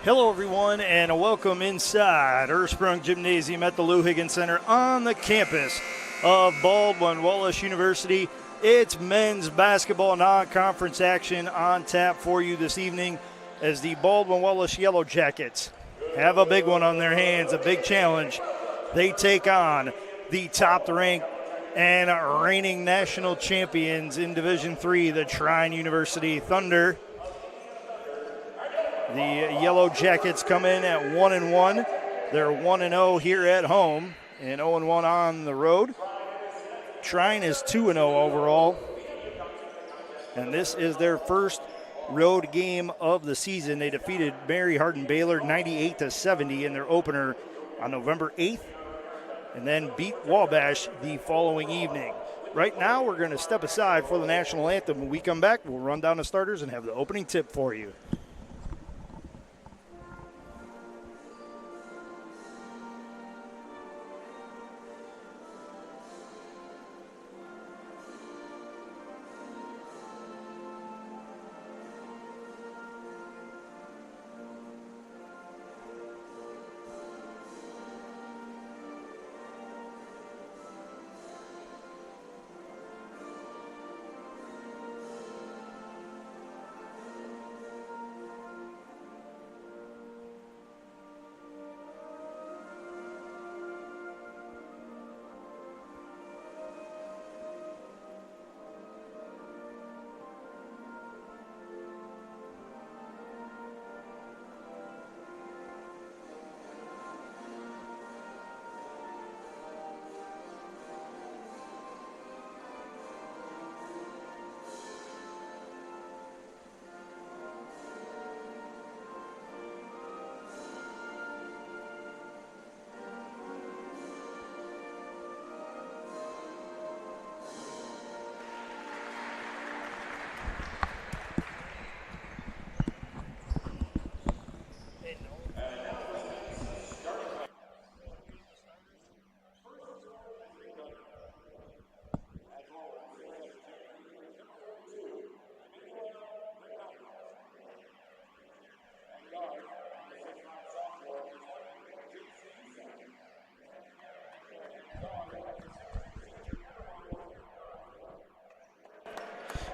Hello, everyone, and welcome inside Ursprung Gymnasium at the Lou Higgins Center on the campus of Baldwin Wallace University. It's men's basketball non-conference action on tap for you this evening as the Baldwin Wallace Yellow Jackets have a big one on their hands, a big challenge. They take on the top-ranked and reigning national champions in Division III, the Trine University Thunder. The Yellow Jackets come in at 1-1. They're 1-0 here at home and 0-1 on the road. Trine is 2-0 overall. And this is their first road game of the season. They defeated Mary Hardin Baylor 98-70 in their opener on November 8th and then beat Wabash the following evening. Right now, we're going to step aside for the national anthem. When we come back, we'll run down the starters and have the opening tip for you.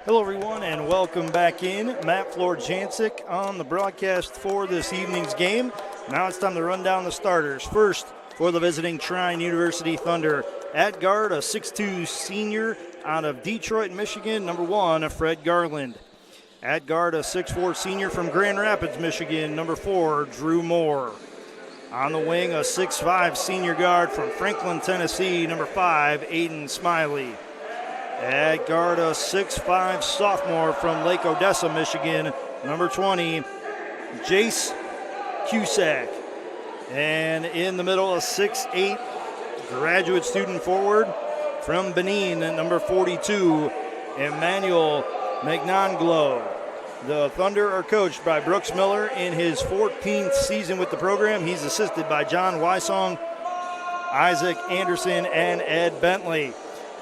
Hello, everyone, and welcome back in. Matt Flor-Jancic on the broadcast for this evening's game. Now it's time to run down the starters. First, for the visiting Trine University Thunder, at guard, a 6'2 senior out of Detroit, Michigan, number 1, Fred Garland. At guard, a 6'4 senior from Grand Rapids, Michigan, number 4, Drew Moore. On the wing, a 6'5 senior guard from Franklin, Tennessee, number 5, Aiden Smiley. At guard, a 6'5 sophomore from Lake Odessa, Michigan, number 20, Jace Cusack. And in the middle, a 6'8 graduate student forward from Benin, number 42, Emmanuel Magnanglo. The Thunder are coached by Brooks Miller in his 14th season with the program. He's assisted by John Wysong, Isaac Anderson, and Ed Bentley.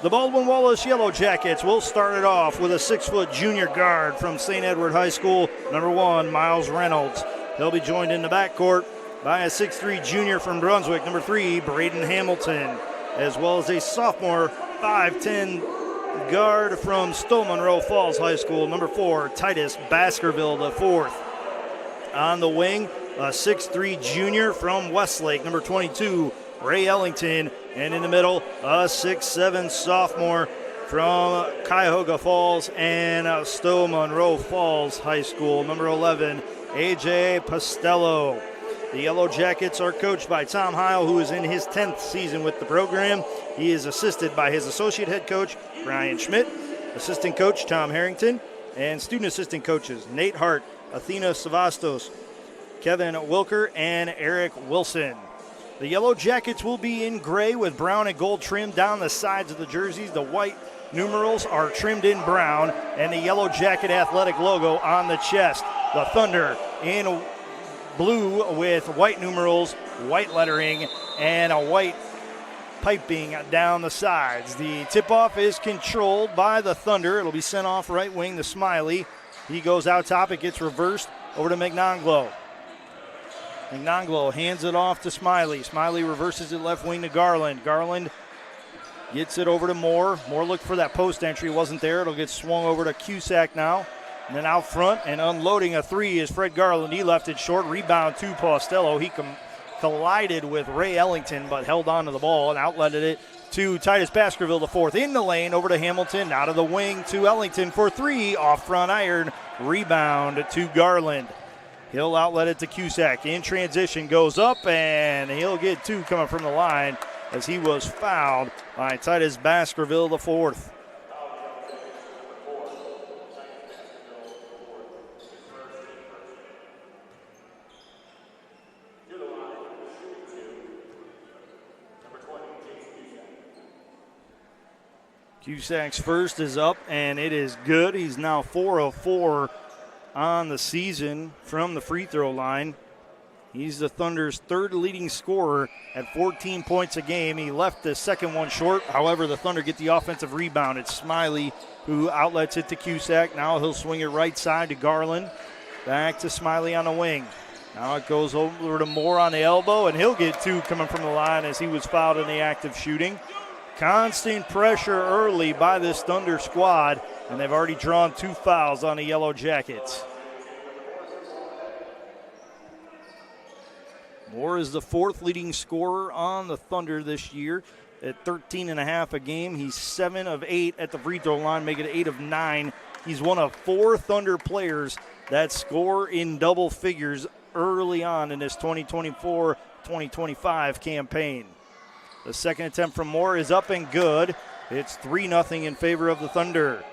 The Baldwin Wallace Yellow Jackets will start it off with a 6' junior guard from St. Edward High School, number 1, Miles Reynolds. He'll be joined in the backcourt by a 6'3 junior from Brunswick, number 3, Braden Hamilton, as well as a sophomore 5'10 guard from Stowe Monroe Falls High School, number 4, Titus Baskerville, the 4th. On the wing, a 6'3 junior from Westlake, number 22, Ray Ellington. And in the middle, a 6'7 sophomore from Cuyahoga Falls and Stowe Monroe Falls High School, number 11, A.J. Postello. The Yellow Jackets are coached by Tom Heil, who is in his 10th season with the program. He is assisted by his associate head coach, Brian Schmidt, assistant coach, Tom Harrington, and student assistant coaches, Nate Hart, Athena Savastos, Kevin Wilker, and Eric Wilson. The Yellow Jackets will be in gray with brown and gold trim down the sides of the jerseys. The white numerals are trimmed in brown, and the Yellow Jacket athletic logo on the chest. The Thunder in blue with white numerals, white lettering, and a white piping down the sides. The tip-off is controlled by the Thunder. It'll be sent off right wing to Smiley. He goes out top. It gets reversed over to Magnanglo. Magnanglo hands it off to Smiley. Smiley reverses it left wing to Garland. Garland gets it over to Moore. Moore looked for that post entry. Wasn't there. It'll get swung over to Cusack now. And then out front and unloading a three is Fred Garland. He left it short. Rebound to Postello. He collided with Ray Ellington but held on to the ball and outletted it to Titus Baskerville, the fourth. In the lane, over to Hamilton. Out of the wing to Ellington for three. Off front iron. Rebound to Garland. He'll outlet it to Cusack. In transition, goes up, and he'll get two coming from the line as he was fouled by Titus Baskerville, the fourth. Cusack's first is up, and it is good. He's now 4 of 4 on the season from the free throw line. He's the Thunder's third leading scorer at 14 points a game. He left the second one short. However, the Thunder get the offensive rebound. It's Smiley who outlets it to Cusack. Now he'll swing it right side to Garland. Back to Smiley on the wing. Now it goes over to Moore on the elbow, and he'll get two coming from the line as he was fouled in the act of shooting. Constant pressure early by this Thunder squad, and they've already drawn two fouls on the Yellow Jackets. Moore is the fourth leading scorer on the Thunder this year at 13.5 a game. He's 7 of 8 at the free throw line, making it 8 of 9. He's one of 4 Thunder players that score in double figures early on in this 2024-2025 campaign. The second attempt from Moore is up and good. It's 3-0 in favor of the Thunder.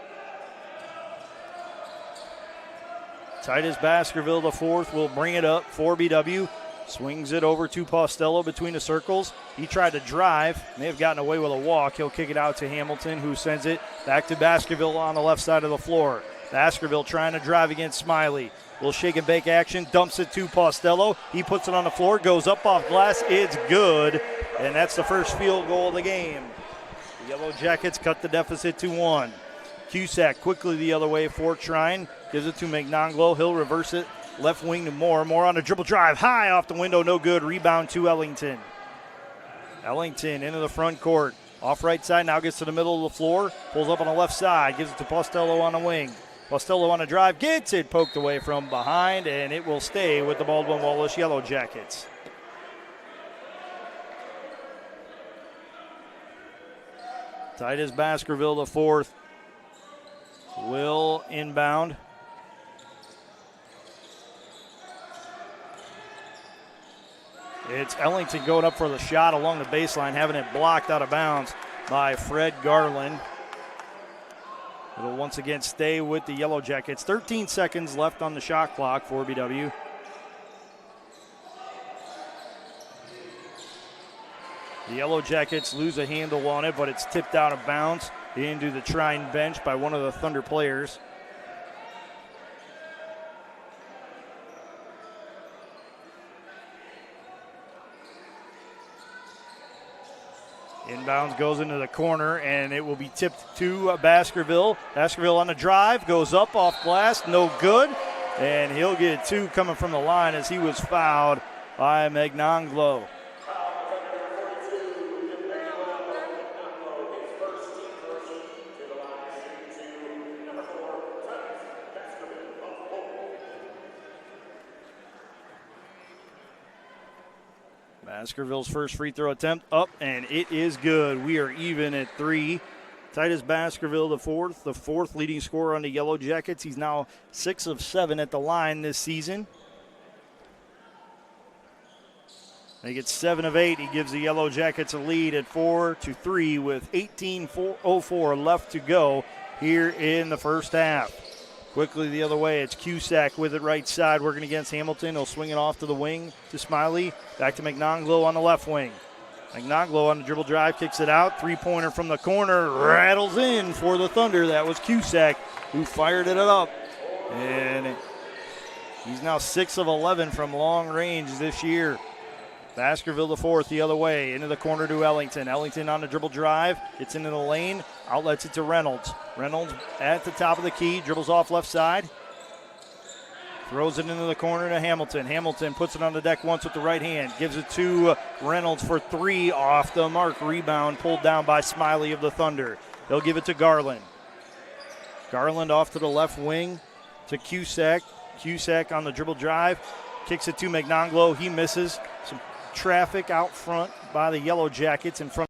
Titus Baskerville, the fourth, will bring it up for BW. Swings it over to Postello between the circles. He tried to drive. May have gotten away with a walk. He'll kick it out to Hamilton, who sends it back to Baskerville on the left side of the floor. Baskerville trying to drive against Smiley. Little shake and bake action. Dumps it to Postello. He puts it on the floor. Goes up off glass. It's good. And that's the first field goal of the game. The Yellow Jackets cut the deficit to 1. Cusack quickly the other way for Trine. Gives it to Magnanglo. He'll reverse it. Left wing to Moore. Moore on a dribble drive. High off the window. No good. Rebound to Ellington. Ellington into the front court. Off right side. Now gets to the middle of the floor. Pulls up on the left side. Gives it to Postello on the wing. Postello on a drive. Gets it poked away from behind. And it will stay with the Baldwin Wallace Yellow Jackets. Titus Baskerville, the fourth, will inbound. It's Ellington going up for the shot along the baseline, having it blocked out of bounds by Fred Garland. It'll once again stay with the Yellow Jackets. 13 seconds left on the shot clock for BW. The Yellow Jackets lose a handle on it, but it's tipped out of bounds into the Trine bench by one of the Thunder players. Inbounds goes into the corner, and it will be tipped to Baskerville. Baskerville on the drive, goes up off glass, no good. And he'll get two coming from the line as he was fouled by Magnanglo. Baskerville's first free throw attempt up, and it is good. We are even at 3. Titus Baskerville, the fourth leading scorer on the Yellow Jackets. He's now 6 of 7 at the line this season. They get 7 of 8. He gives the Yellow Jackets a lead at 4-3 with 18:04 left to go here in the first half. Quickly the other way, it's Cusack with it right side, working against Hamilton. He'll swing it off to the wing to Smiley. Back to Magnanglo on the left wing. Magnanglo on the dribble drive, kicks it out. Three-pointer from the corner, rattles in for the Thunder. That was Cusack who fired it up. And he's now 6 of 11 from long range this year. Baskerville the fourth the other way, into the corner to Ellington. Ellington on the dribble drive, gets into the lane, outlets it to Reynolds. Reynolds at the top of the key, dribbles off left side. Throws it into the corner to Hamilton. Hamilton puts it on the deck once with the right hand. Gives it to Reynolds for three off the mark. Rebound pulled down by Smiley of the Thunder. They'll give it to Garland. Garland off to the left wing to Cusack. Cusack on the dribble drive. Kicks it to Magnanglo. He misses. Some traffic out front by the Yellow Jackets in front.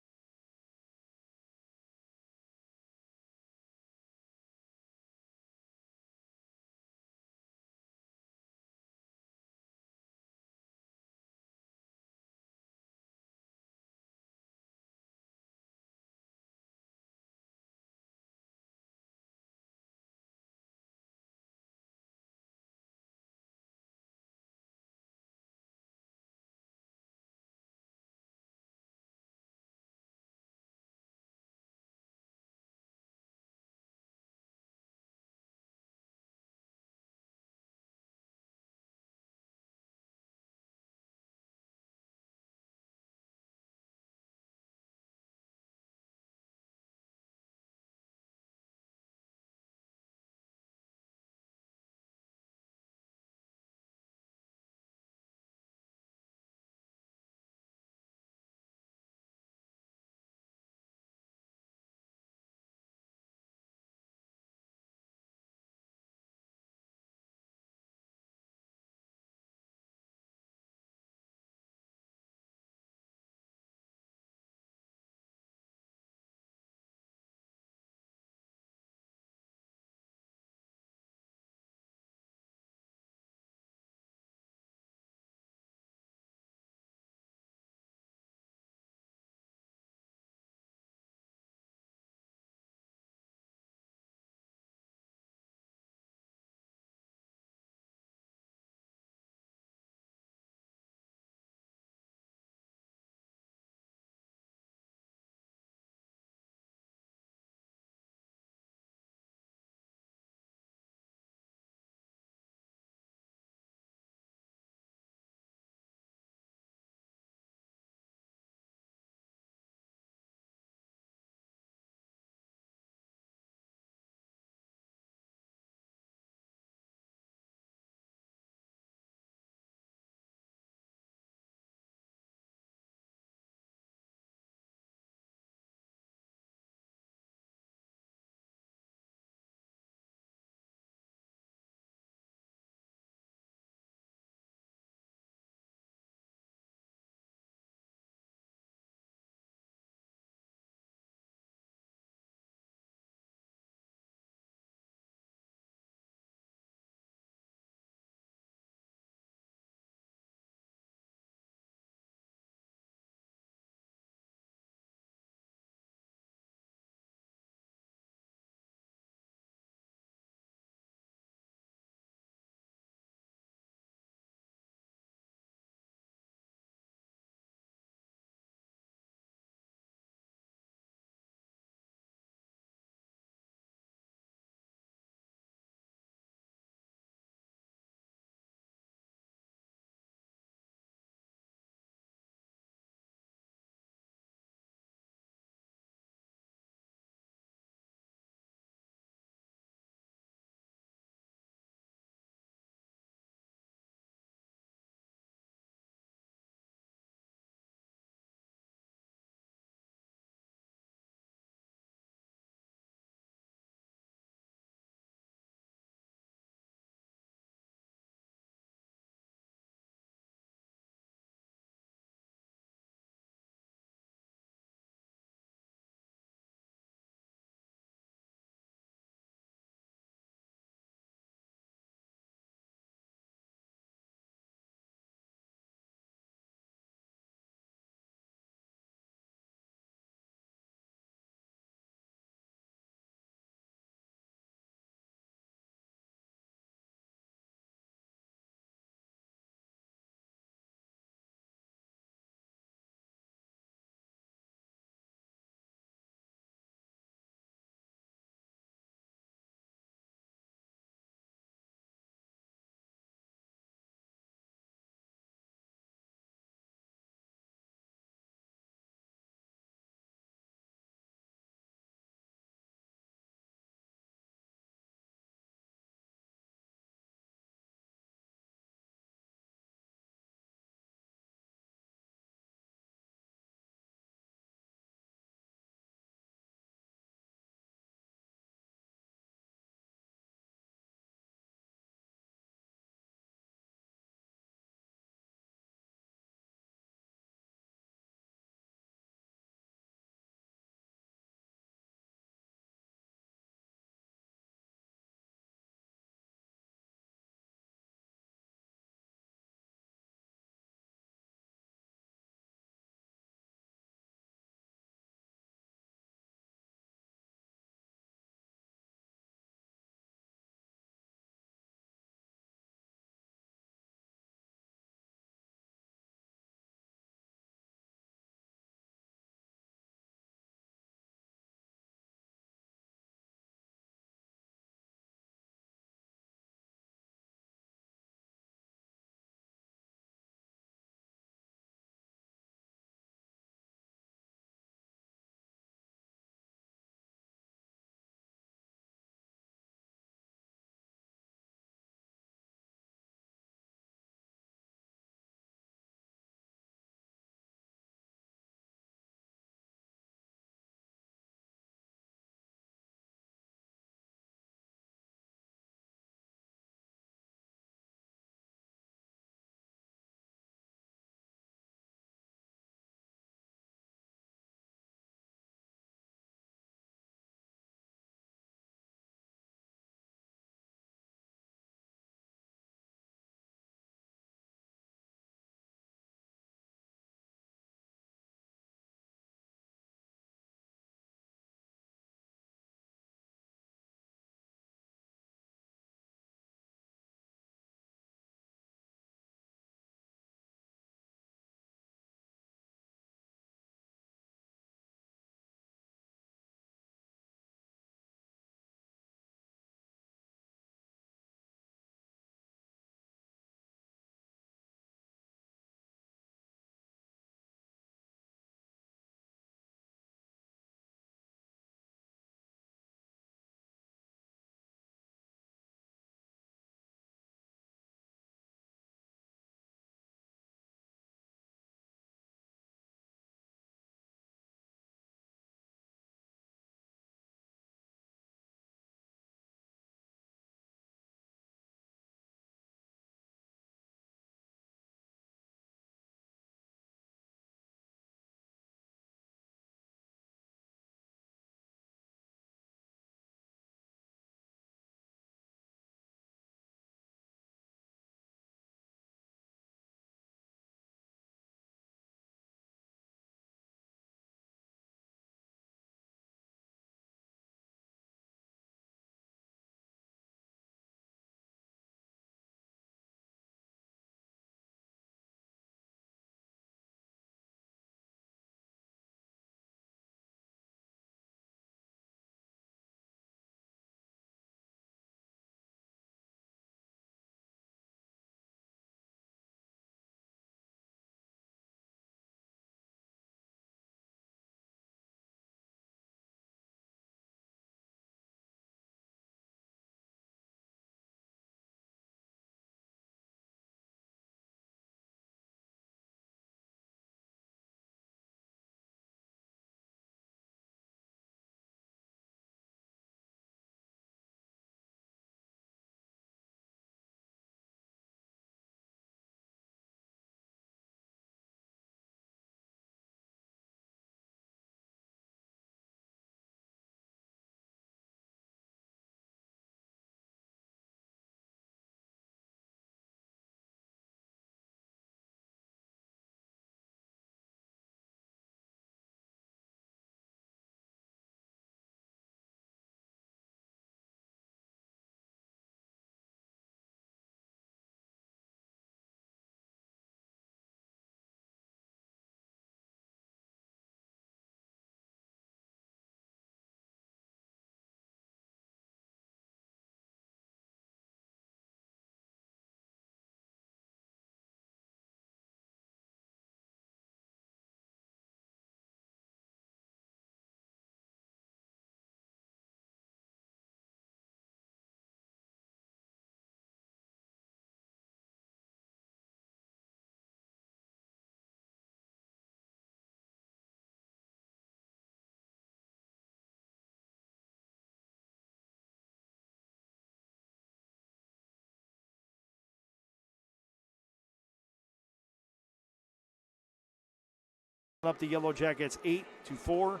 up the Yellow Jackets 8-4,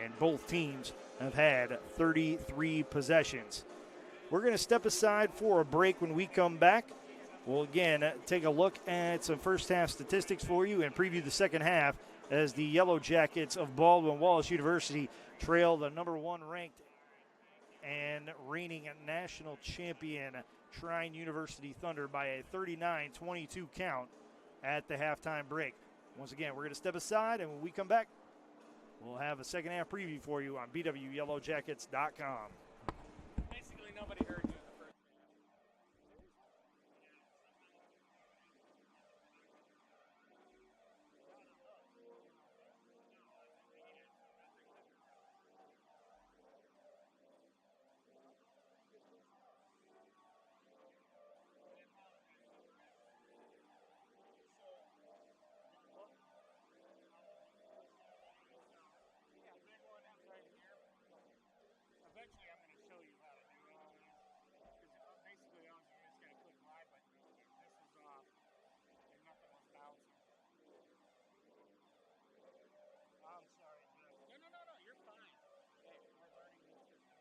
and both teams have had 33 possessions. We're going to step aside for a break. When we come back, we'll again take a look at some first half statistics for you and preview the second half as the Yellow Jackets of Baldwin Wallace University trail the number 1 ranked and reigning national champion Trine University Thunder by a 39-22 count at the halftime break. Once again, we're going to step aside, and when we come back, we'll have a second half preview for you on bwyellowjackets.com. Basically, nobody heard you. Eventually, I'm going to show you how to do all this. Because basically, all you just got to click my button. This was off, and nothing was bouncing. I'm sorry, Jeff. No, you're fine. Hey, we're learning this system.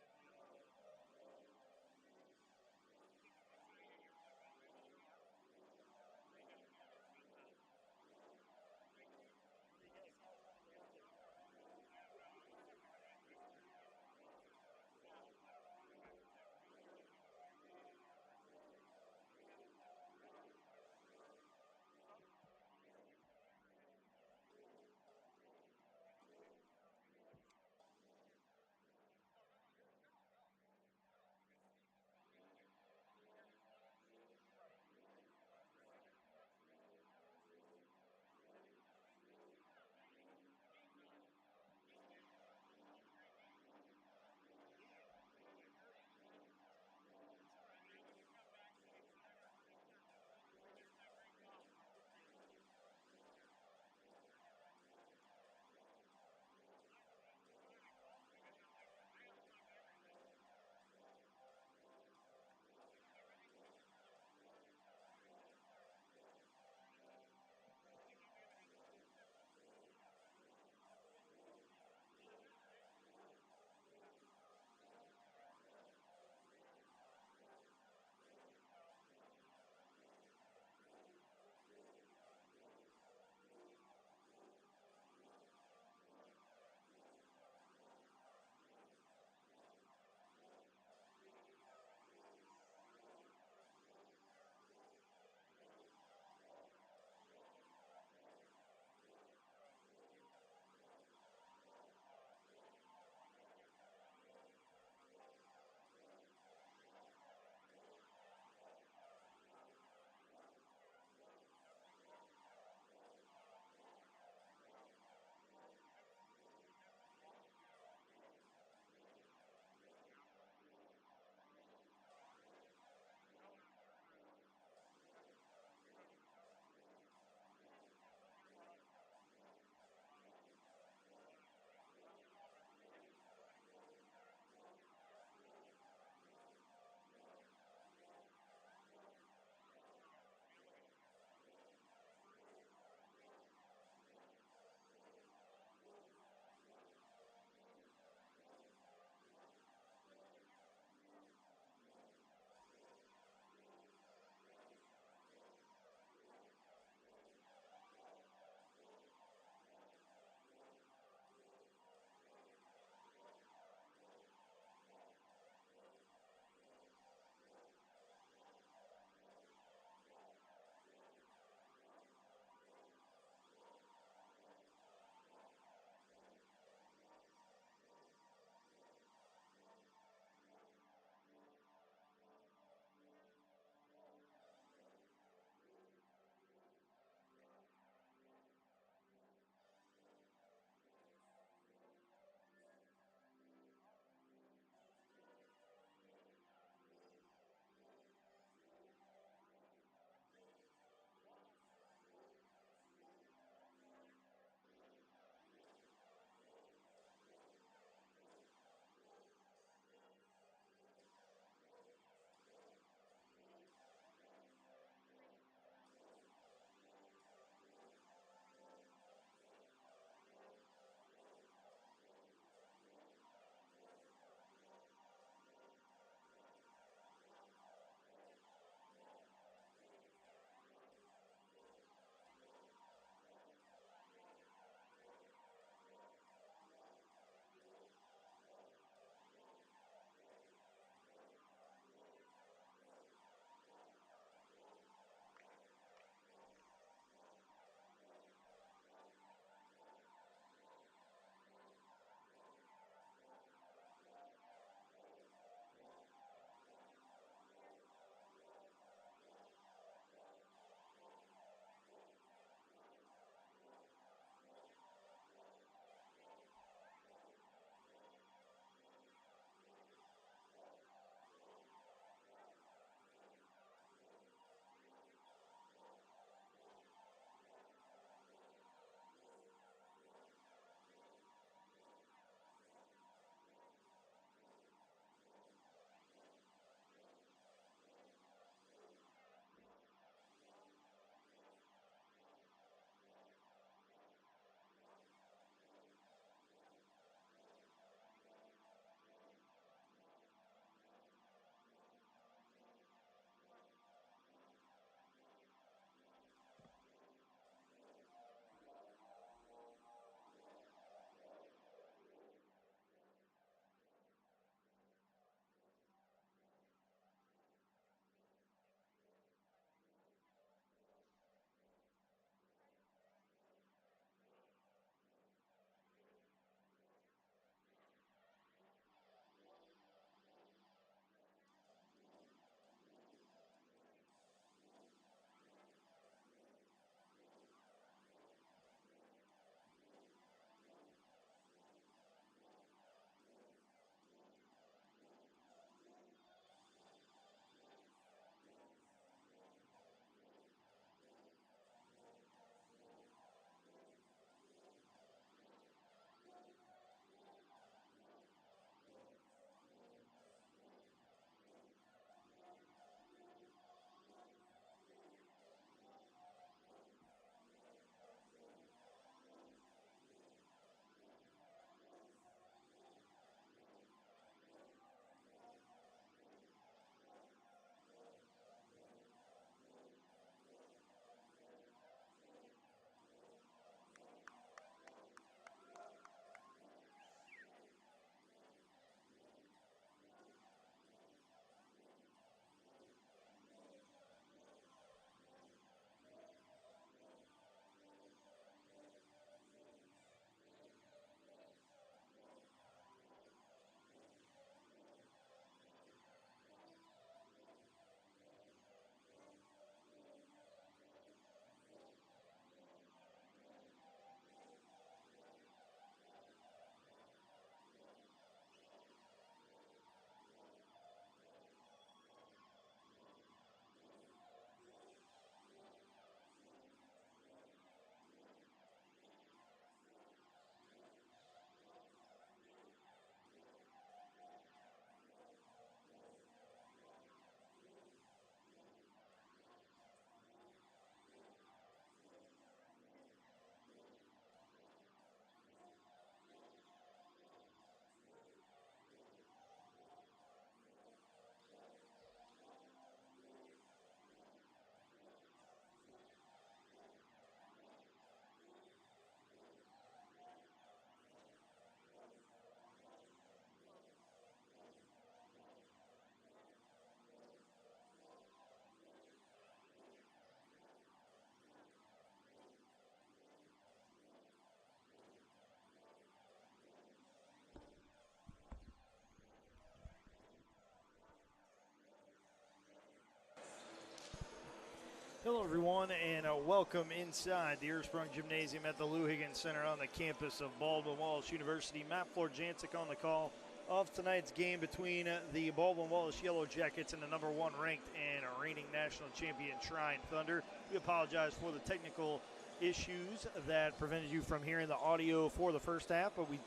Hello, everyone, and welcome inside the Ursprung Gymnasium at the Lou Higgins Center on the campus of Baldwin Wallace University. Matt Florjancic on the call of tonight's game between the Baldwin Wallace Yellow Jackets and the number 1 ranked and reigning national champion Trine Thunder. We apologize for the technical issues that prevented you from hearing the audio for the first half, but we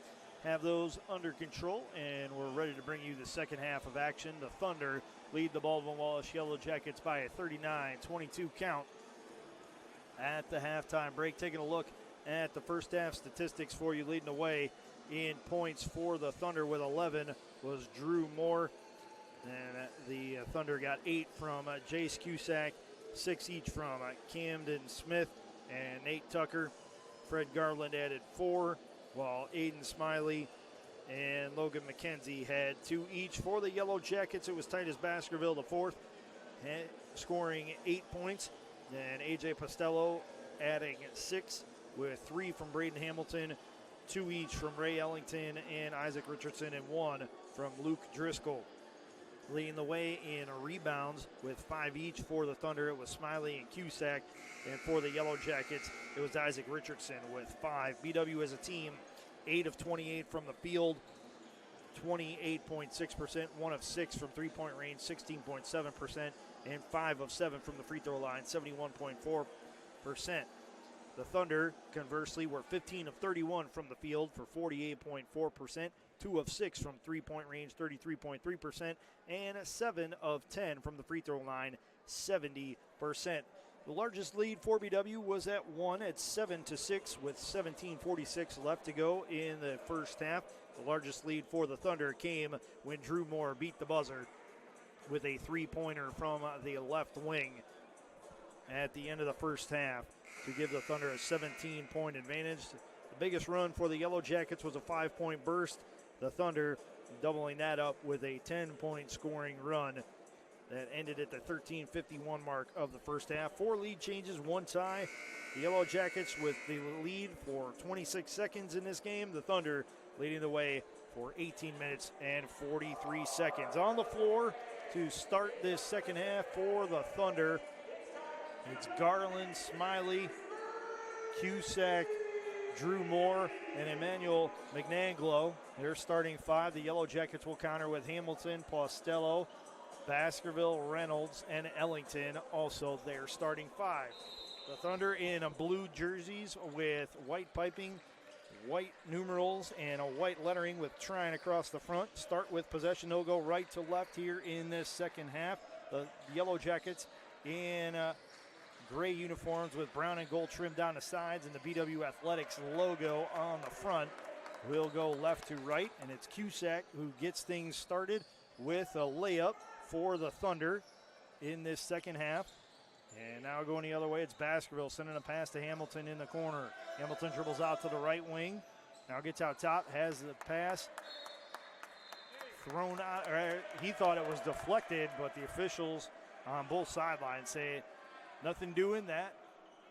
have those under control, and we're ready to bring you the second half of action. The Thunder lead the Baldwin Wallace Yellow Jackets by a 39-22 count at the halftime break. Taking a look at the first half statistics for you, leading the way in points for the Thunder with 11 was Drew Moore. And the Thunder got 8 from Jace Cusack, 6 each from Camden Smith and Nate Tucker. Fred Garland added 4, while Aiden Smiley and Logan McKenzie had 2 each. For the Yellow Jackets, it was Titus Baskerville, the 4th, scoring 8 points. Then A.J. Postello adding 6 with 3 from Braden Hamilton, 2 each from Ray Ellington and Isaac Richardson, and 1 from Luke Driscoll. Leading the way in rebounds with 5 each for the Thunder, it was Smiley and Cusack. And for the Yellow Jackets, it was Isaac Richardson with 5. BW as a team, 8 of 28 from the field, 28.6%, 1 of 6 from three-point range, 16.7%, and 5 of 7 from the free throw line, 71.4%. The Thunder, conversely, were 15 of 31 from the field for 48.4%, 2 of 6 from three-point range, 33.3%, and 7 of 10 from the free throw line, 70%. The largest lead for BW was at 1 at 7-6 with 17:46 left to go in the first half. The largest lead for the Thunder came when Drew Moore beat the buzzer with a three-pointer from the left wing at the end of the first half to give the Thunder a 17-point advantage. The biggest run for the Yellow Jackets was a 5-point burst. The Thunder doubling that up with a 10-point scoring run that ended at the 13:51 mark of the first half. 4 lead changes, 1 tie. The Yellow Jackets with the lead for 26 seconds in this game. The Thunder leading the way for 18 minutes and 43 seconds. On the floor to start this second half for the Thunder, it's Garland, Smiley, Cusack, Drew Moore, and Emmanuel McNanglo. They're starting 5. The Yellow Jackets will counter with Hamilton, Postello, Baskerville, Reynolds, and Ellington, also their starting 5. The Thunder in blue jerseys with white piping, white numerals, and a white lettering with Trine across the front. Start with possession. They'll go right to left here in this second half. The Yellow Jackets in gray uniforms with brown and gold trim down the sides and the BW Athletics logo on the front will go left to right, and it's Cusack who gets things started with a layup for the Thunder in this second half. And now going the other way, it's Baskerville sending a pass to Hamilton in the corner. Hamilton dribbles out to the right wing. Now gets out top, has the pass thrown out. He thought it was deflected, but the officials on both sidelines say nothing doing. That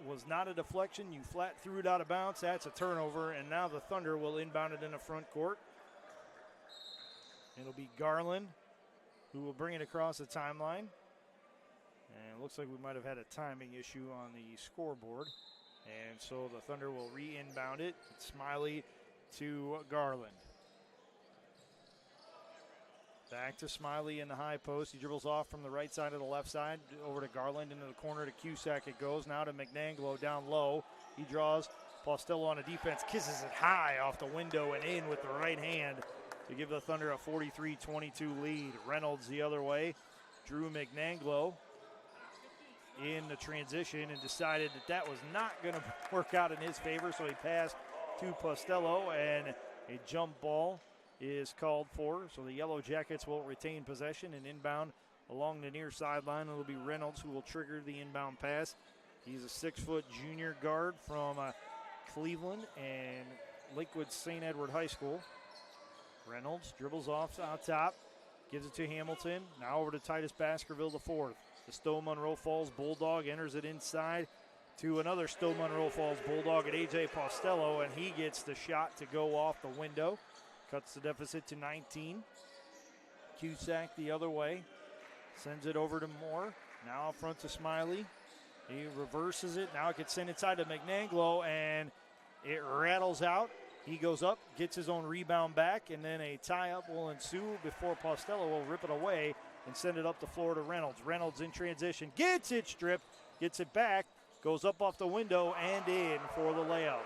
was not a deflection. You flat threw it out of bounds. That's a turnover, and now the Thunder will inbound it in the front court. It'll be Garland who will bring it across the timeline. And it looks like we might have had a timing issue on the scoreboard. And so the Thunder will re-inbound it. It's Smiley to Garland. Back to Smiley in the high post. He dribbles off from the right side of the left side over to Garland into the corner to Cusack. It goes now to McNanglo down low. He draws. Postello on a defense, kisses it high off the window and in with the right hand to give the Thunder a 43-22 lead. Reynolds the other way. Drew McNanglo in the transition and decided that was not going to work out in his favor, so he passed to Postello, and a jump ball is called for. So the Yellow Jackets will retain possession and inbound along the near sideline. It'll be Reynolds who will trigger the inbound pass. He's a 6-foot junior guard from Cleveland and Lakewood St. Edward High School. Reynolds dribbles off out top, gives it to Hamilton. Now over to Titus Baskerville, the 4th. The Stowe Monroe Falls Bulldog enters it inside to another Stowe Monroe Falls Bulldog at A.J. Postello, and he gets the shot to go off the window. Cuts the deficit to 19. Cusack the other way. Sends it over to Moore. Now up front to Smiley. He reverses it. Now it gets sent inside to McNanglo, and it rattles out. He goes up, gets his own rebound back, and then a tie-up will ensue before Postello will rip it away and send it up the floor to Reynolds. Reynolds in transition, gets it stripped, gets it back, goes up off the window and in for the layup.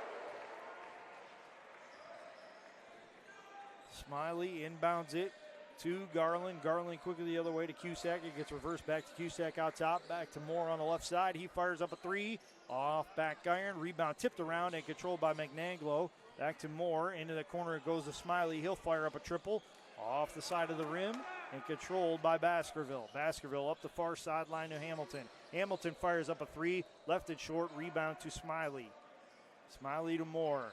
Smiley inbounds it to Garland. Garland quickly the other way to Cusack. It gets reversed back to Cusack out top. Back to Moore on the left side. He fires up a three. Off back iron. Rebound tipped around and controlled by McNanglo. Back to Moore. Into the corner it goes to Smiley. He'll fire up a triple. Off the side of the rim and controlled by Baskerville. Baskerville up the far sideline to Hamilton. Hamilton fires up a three. Left it short. Rebound to Smiley. Smiley to Moore.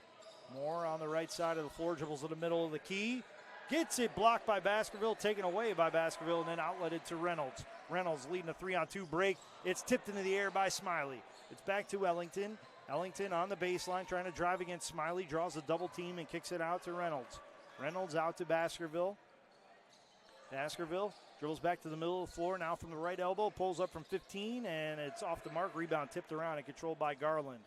Moore on the right side of the floor. Dribbles to the middle of the key. Gets it blocked by Baskerville, taken away by Baskerville, and then outletted to Reynolds. Reynolds leading a 3-on-2 break. It's tipped into the air by Smiley. It's back to Ellington. Ellington on the baseline trying to drive against Smiley. Draws a double team and kicks it out to Reynolds. Reynolds out to Baskerville. Baskerville dribbles back to the middle of the floor. Now from the right elbow. Pulls up from 15, and it's off the mark. Rebound tipped around and controlled by Garland.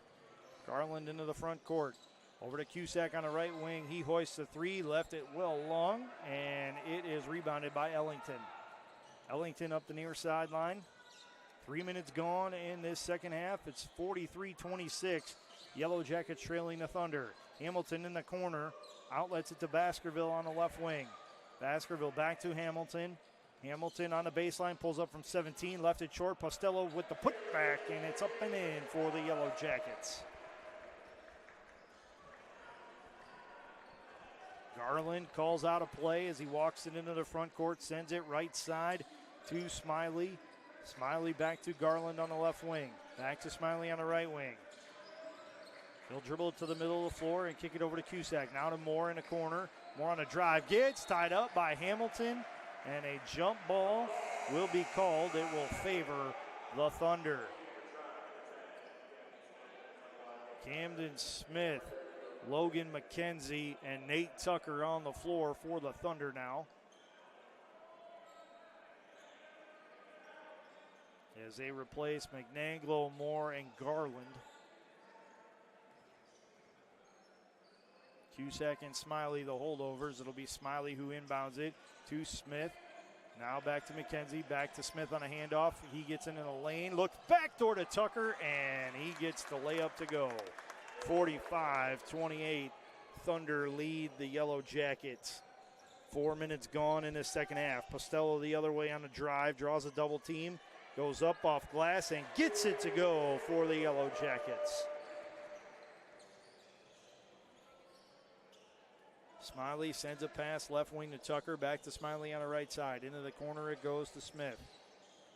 Garland into the front court. Over to Cusack on the right wing. He hoists the three, left it well long, and it is rebounded by Ellington. Ellington up the near sideline. 3 minutes gone in this second half. It's 43-26. Yellow Jackets trailing the Thunder. Hamilton in the corner. Outlets it to Baskerville on the left wing. Baskerville back to Hamilton. Hamilton on the baseline, pulls up from 17, left it short. Postello with the putback, and it's up and in for the Yellow Jackets. Garland calls out a play as he walks it into the front court, sends it right side to Smiley. Smiley back to Garland on the left wing. Back to Smiley on the right wing. He'll dribble it to the middle of the floor and kick it over to Cusack. Now to Moore in the corner. Moore on a drive. Gets tied up by Hamilton, and a jump ball will be called. It will favor the Thunder. Camden Smith, Logan McKenzie, and Nate Tucker on the floor for the Thunder now. As they replace McNanglo, Moore, and Garland. Cusack and Smiley, the holdovers. It'll be Smiley who inbounds it to Smith. Now back to McKenzie, back to Smith on a handoff. He gets into the lane, looks backdoor to Tucker, and he gets the layup to go. 45-28, Thunder lead the Yellow Jackets. 4 minutes gone in the second half. Postello the other way on the drive, draws a double team, goes up off glass, and gets it to go for the Yellow Jackets. Smiley sends a pass left wing to Tucker, back to Smiley on the right side. Into the corner it goes to Smith.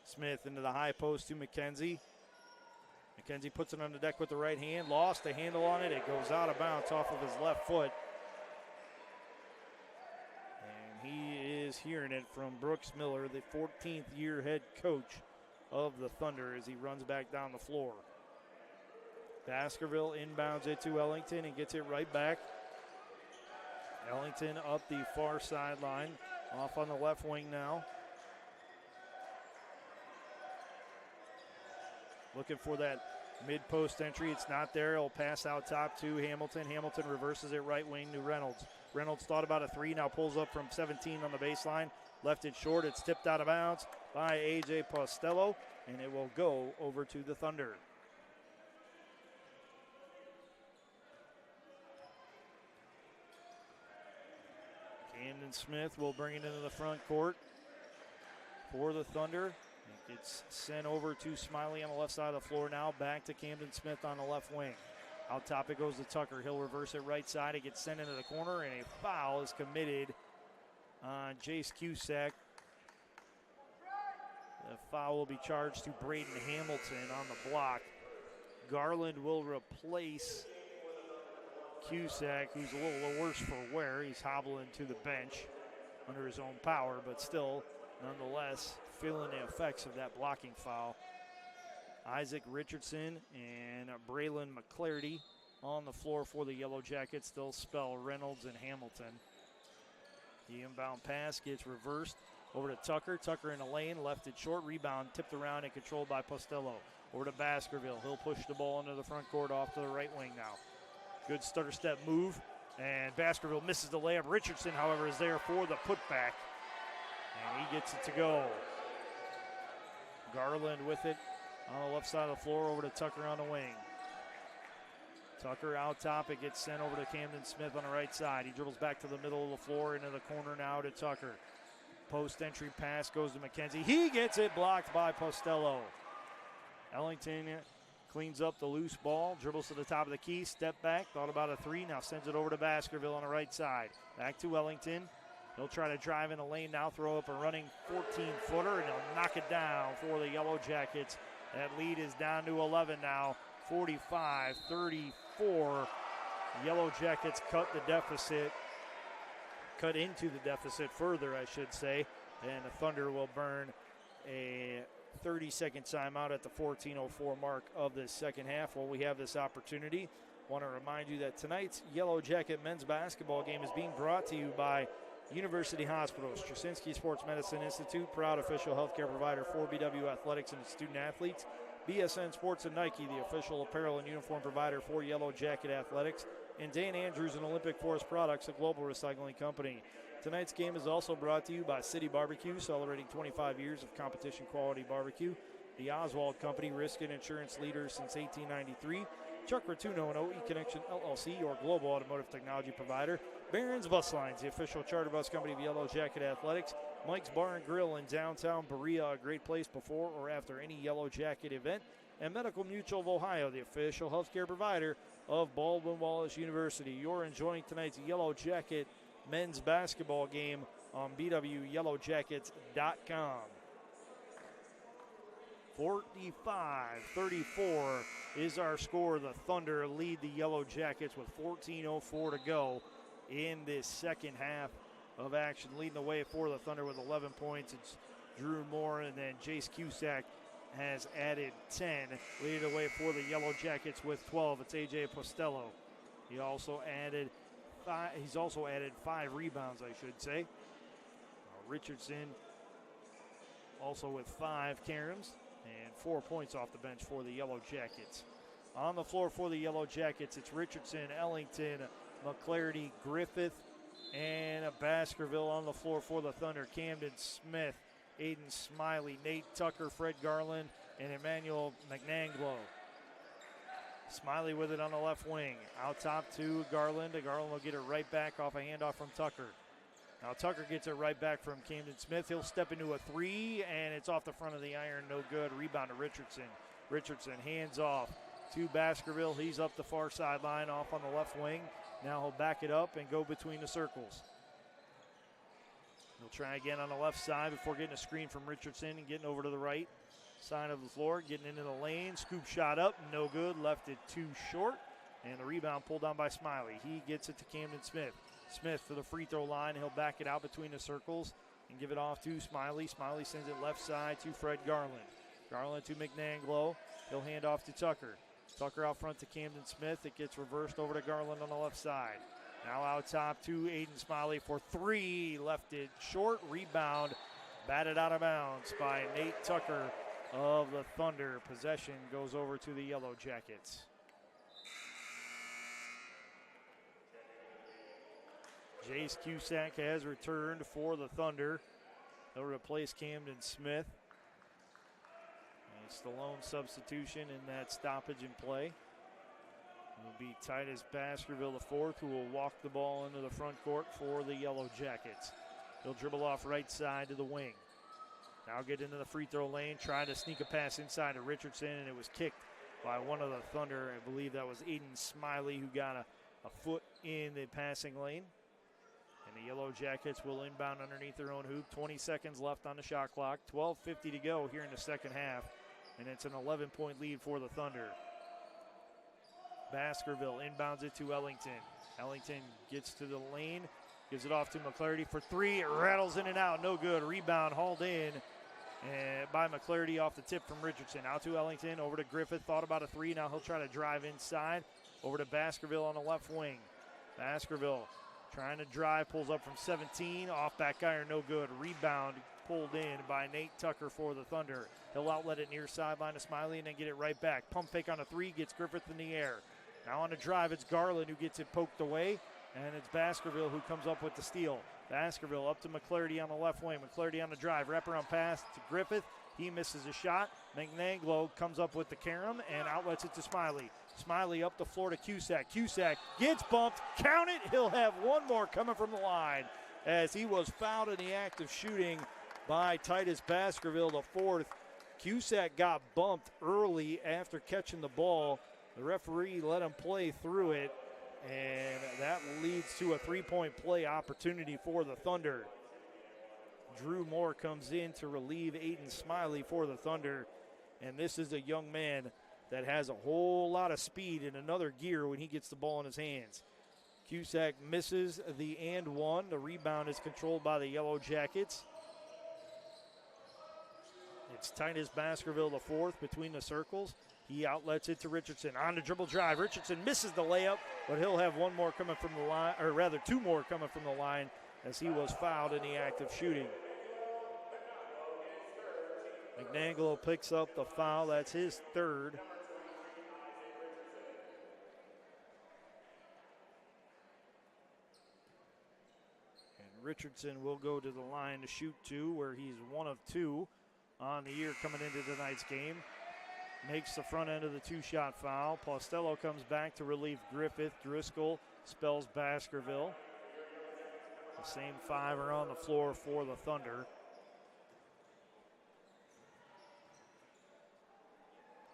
Smith into the high post to McKenzie. McKenzie puts it on the deck with the right hand, lost the handle on it. It goes out of bounds off of his left foot. And he is hearing it from Brooks Miller, the 14th year head coach of the Thunder, as he runs back down the floor. Baskerville inbounds it to Ellington and gets it right back. Ellington up the far sideline, off on the left wing now. Looking for that mid-post entry. It's not there. It'll pass out top to Hamilton. Hamilton reverses it right wing to Reynolds. Reynolds thought about a three, now pulls up from 17 on the baseline. Left it short. It's tipped out of bounds by A.J. Postello, and it will go over to the Thunder. Camden Smith will bring it into the front court for the Thunder. It gets sent over to Smiley on the left side of the floor now. Back to Camden Smith on the left wing. Out top it goes to Tucker. He'll reverse it right side. It gets sent into the corner, and a foul is committed on Jace Cusack. The foul will be charged to Braden Hamilton on the block. Garland will replace Cusack, who's a little worse for wear. He's hobbling to the bench under his own power, but still, nonetheless, feeling the effects of that blocking foul. Isaac Richardson and Braylon McClarty on the floor for the Yellow Jackets. Still spell Reynolds and Hamilton. The inbound pass gets reversed Over to Tucker. Tucker in the lane, left it short. Rebound tipped around and controlled by Postello. Over to Baskerville. He'll push the ball into the front court off to the right wing now. Good stutter step move. And Baskerville misses the layup. Richardson, however, is there for the putback. And he gets it to go. Garland with it on the left side of the floor over to Tucker on the wing. Tucker out top. It gets sent over to Camden Smith on the right side. He dribbles back to the middle of the floor into the corner now to Tucker. Post entry pass goes to McKenzie. He gets it blocked by Postello. Ellington cleans up the loose ball, dribbles to the top of the key, step back, thought about a three, now sends it over to Baskerville on the right side. Back to Ellington. He'll try to drive in the lane now, throw up a running 14-footer, and he'll knock it down for the Yellow Jackets. That lead is down to 11 now, 45-34. Yellow Jackets cut into the deficit further, I should say, and the Thunder will burn a 30-second timeout at the 14:04 mark of this second half. While we have this opportunity, I want to remind you that tonight's Yellow Jacket men's basketball game is being brought to you by University Hospitals, Straczynski Sports Medicine Institute, proud official healthcare provider for BW Athletics and its student athletes. BSN Sports and Nike, the official apparel and uniform provider for Yellow Jacket Athletics. And Dan Andrews and Olympic Forest Products, a global recycling company. Tonight's game is also brought to you by City Barbecue, celebrating 25 years of competition quality barbecue. The Oswald Company, risk and insurance leader since 1893. Chuck Rotuno and OE Connection LLC, your global automotive technology provider. Barron's Bus Lines, the official charter bus company of Yellow Jacket Athletics. Mike's Bar and Grill in downtown Berea, a great place before or after any Yellow Jacket event. And Medical Mutual of Ohio, the official healthcare provider of Baldwin Wallace University. You're enjoying tonight's Yellow Jacket men's basketball game on BWYellowJackets.com. 45-34 is our score. The Thunder lead the Yellow Jackets with 14:04 to go in this second half of action. Leading the way for the Thunder with 11 points, it's Drew Moore, and then Jace Cusack has added 10. Leading the way for the Yellow Jackets with 12, it's A.J. Postello. He's also added 5 rebounds, I should say. Richardson also with 5 caroms and 4 points off the bench for the Yellow Jackets. On the floor for the Yellow Jackets, it's Richardson, Ellington, McClarty, Griffith, and Baskerville. On the floor for the Thunder, Camden Smith, Aiden Smiley, Nate Tucker, Fred Garland, and Emmanuel McNanglo. Smiley with it on the left wing. Out top to Garland. Garland will get it right back off a handoff from Tucker. Now Tucker gets it right back from Camden Smith. He'll step into a three, and it's off the front of the iron. No good. Rebound to Richardson. Richardson hands off to Baskerville. He's up the far sideline off on the left wing. Now he'll back it up and go between the circles. He'll try again on the left side before getting a screen from Richardson and getting over to the right side of the floor, getting into the lane. Scoop shot up, no good. Left it too short, and the rebound pulled down by Smiley. He gets it to Camden Smith. Smith to the free throw line. He'll back it out between the circles and give it off to Smiley. Smiley sends it left side to Fred Garland. Garland to McNanglo. He'll hand off to Tucker. Tucker out front to Camden Smith. It gets reversed over to Garland on the left side. Now out top to Aiden Smiley for 3. Left it short. Rebound batted out of bounds by Nate Tucker of the Thunder. Possession goes over to the Yellow Jackets. Jace Cusack has returned for the Thunder. He'll replace Camden Smith. And it's the lone substitution in that stoppage in play. It will be Titus Baskerville IV, who will walk the ball into the front court for the Yellow Jackets. He'll dribble off right side to the wing. Now get into the free throw lane, try to sneak a pass inside to Richardson, and it was kicked by one of the Thunder. I believe that was Aiden Smiley, who got a foot in the passing lane. And the Yellow Jackets will inbound underneath their own hoop. 20 seconds left on the shot clock. 12:50 to go here in the second half. And it's an 11-point lead for the Thunder. Baskerville inbounds it to Ellington. Ellington gets to the lane, gives it off to McClarty for 3. It rattles in and out. No good. Rebound hauled in by McClarty off the tip from Richardson. Out to Ellington. Over to Griffith. Thought about a 3. Now he'll try to drive inside. Over to Baskerville on the left wing. Baskerville trying to drive, pulls up from 17, off back iron, no good. Rebound pulled in by Nate Tucker for the Thunder. He'll outlet it near sideline to Smiley and then get it right back. Pump fake on a three, gets Griffith in the air. Now on a drive, it's Garland who gets it poked away, and it's Baskerville who comes up with the steal. Baskerville up to McClarty on the left wing. McClarty on the drive, wraparound pass to Griffith. He misses a shot. McNanglo comes up with the carom and outlets it to Smiley. Smiley up the floor to Cusack. Cusack gets bumped. Count it. He'll have one more coming from the line as he was fouled in the act of shooting by Titus Baskerville, the fourth. Cusack got bumped early after catching the ball. The referee let him play through it, and that leads to a three-point play opportunity for the Thunder. Drew Moore comes in to relieve Aiden Smiley for the Thunder, and this is a young man that has a whole lot of speed in another gear when he gets the ball in his hands. Cusack misses the and one. The rebound is controlled by the Yellow Jackets. It's Titus Baskerville, the fourth, between the circles. He outlets it to Richardson on the dribble drive. Richardson misses the layup, but he'll have one more coming from the line, or rather two more coming from the line, as he was fouled in the act of shooting. McNanglo picks up the foul. That's his third. And Richardson will go to the line to shoot two, where he's 1 of 2 on the year coming into tonight's game. Makes the front end of the two-shot foul. Postello comes back to relieve Griffith. Driscoll spells Baskerville. The same five are on the floor for the Thunder.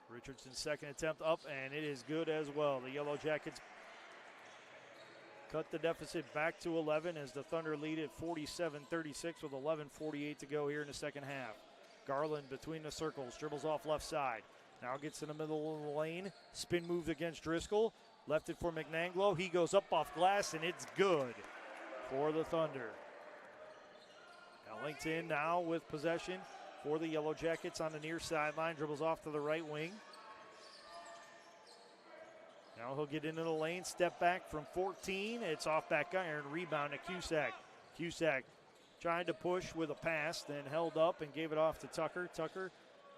Richardson's second attempt up, and it is good as well. The Yellow Jackets cut the deficit back to 11 as the Thunder lead at 47-36 with 11:48 to go here in the second half. Garland between the circles, dribbles off left side. Now gets in the middle of the lane. Spin move against Driscoll. Left it for McNanglo. He goes up off glass, and it's good for the Thunder. Ellington now with possession for the Yellow Jackets on the near sideline. Dribbles off to the right wing. Now he'll get into the lane. Step back from 14. It's off back iron. Rebound to Cusack. Cusack tried to push with a pass, then held up and gave it off to Tucker. Tucker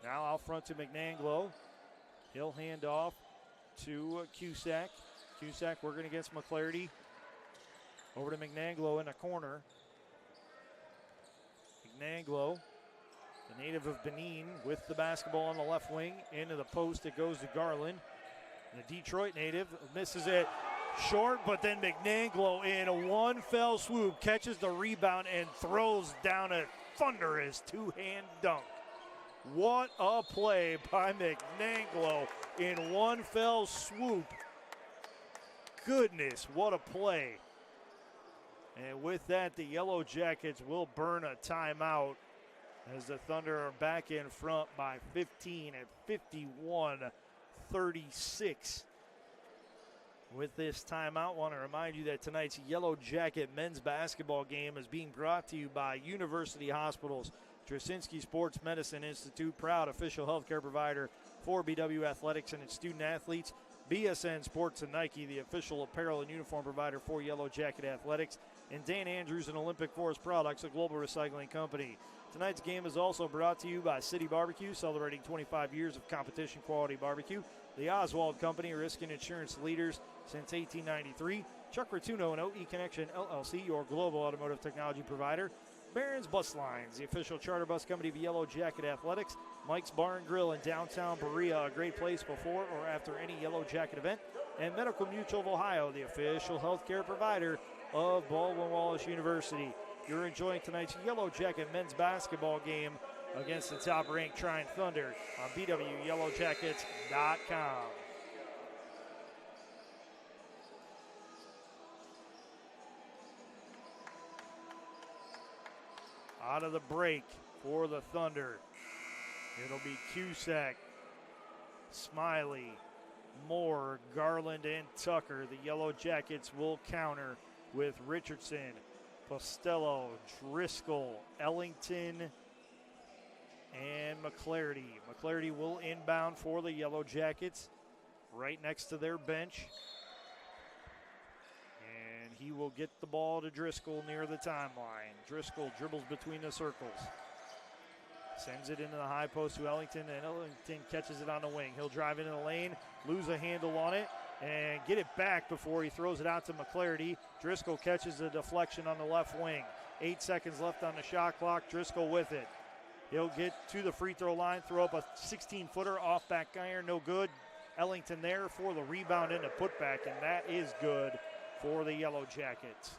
now out front to McNanglo. He'll hand off to Cusack. Cusack working against McClarty. Over to McNanglo in the corner. McNanglo, the native of Benin, with the basketball on the left wing. Into the post, it goes to Garland. The Detroit native misses it short, but then McNanglo in a one fell swoop catches the rebound and throws down a thunderous two-hand dunk. What a play by McNanglo in one fell swoop. Goodness, what a play. And with that, the Yellow Jackets will burn a timeout as the Thunder are back in front by 15 at 51-36. With this timeout, I want to remind you that tonight's Yellow Jacket men's basketball game is being brought to you by University Hospitals, Trasinski Sports Medicine Institute, proud official healthcare provider for BW Athletics and its student athletes. BSN Sports and Nike, the official apparel and uniform provider for Yellow Jacket Athletics. And Dan Andrews and Olympic Forest Products, a global recycling company. Tonight's game is also brought to you by City Barbecue, celebrating 25 years of competition quality barbecue. The Oswald Company, risk and insurance leaders since 1893. Chuck Rotuno and OE Connection LLC, your global automotive technology provider. Barron's Bus Lines, the official charter bus company of Yellow Jacket Athletics. Mike's Bar and Grill in downtown Berea, a great place before or after any Yellow Jacket event. And Medical Mutual of Ohio, the official healthcare provider of Baldwin Wallace University. You're enjoying tonight's Yellow Jacket men's basketball game against the top-ranked Trine Thunder on BWYellowJackets.com. Out of the break for the Thunder, it'll be Cusack, Smiley, Moore, Garland, and Tucker. The Yellow Jackets will counter with Richardson, Postello, Driscoll, Ellington, and McClarty. McClarty will inbound for the Yellow Jackets right next to their bench. And he will get the ball to Driscoll near the timeline. Driscoll dribbles between the circles. Sends it into the high post to Ellington, and Ellington catches it on the wing. He'll drive into the lane, lose a handle on it, and get it back before he throws it out to McClarty. Driscoll catches the deflection on the left wing. 8 seconds left on the shot clock. Driscoll with it. He'll get to the free throw line, throw up a 16-footer off back iron, no good. Ellington there for the rebound and the putback, and that is good for the Yellow Jackets.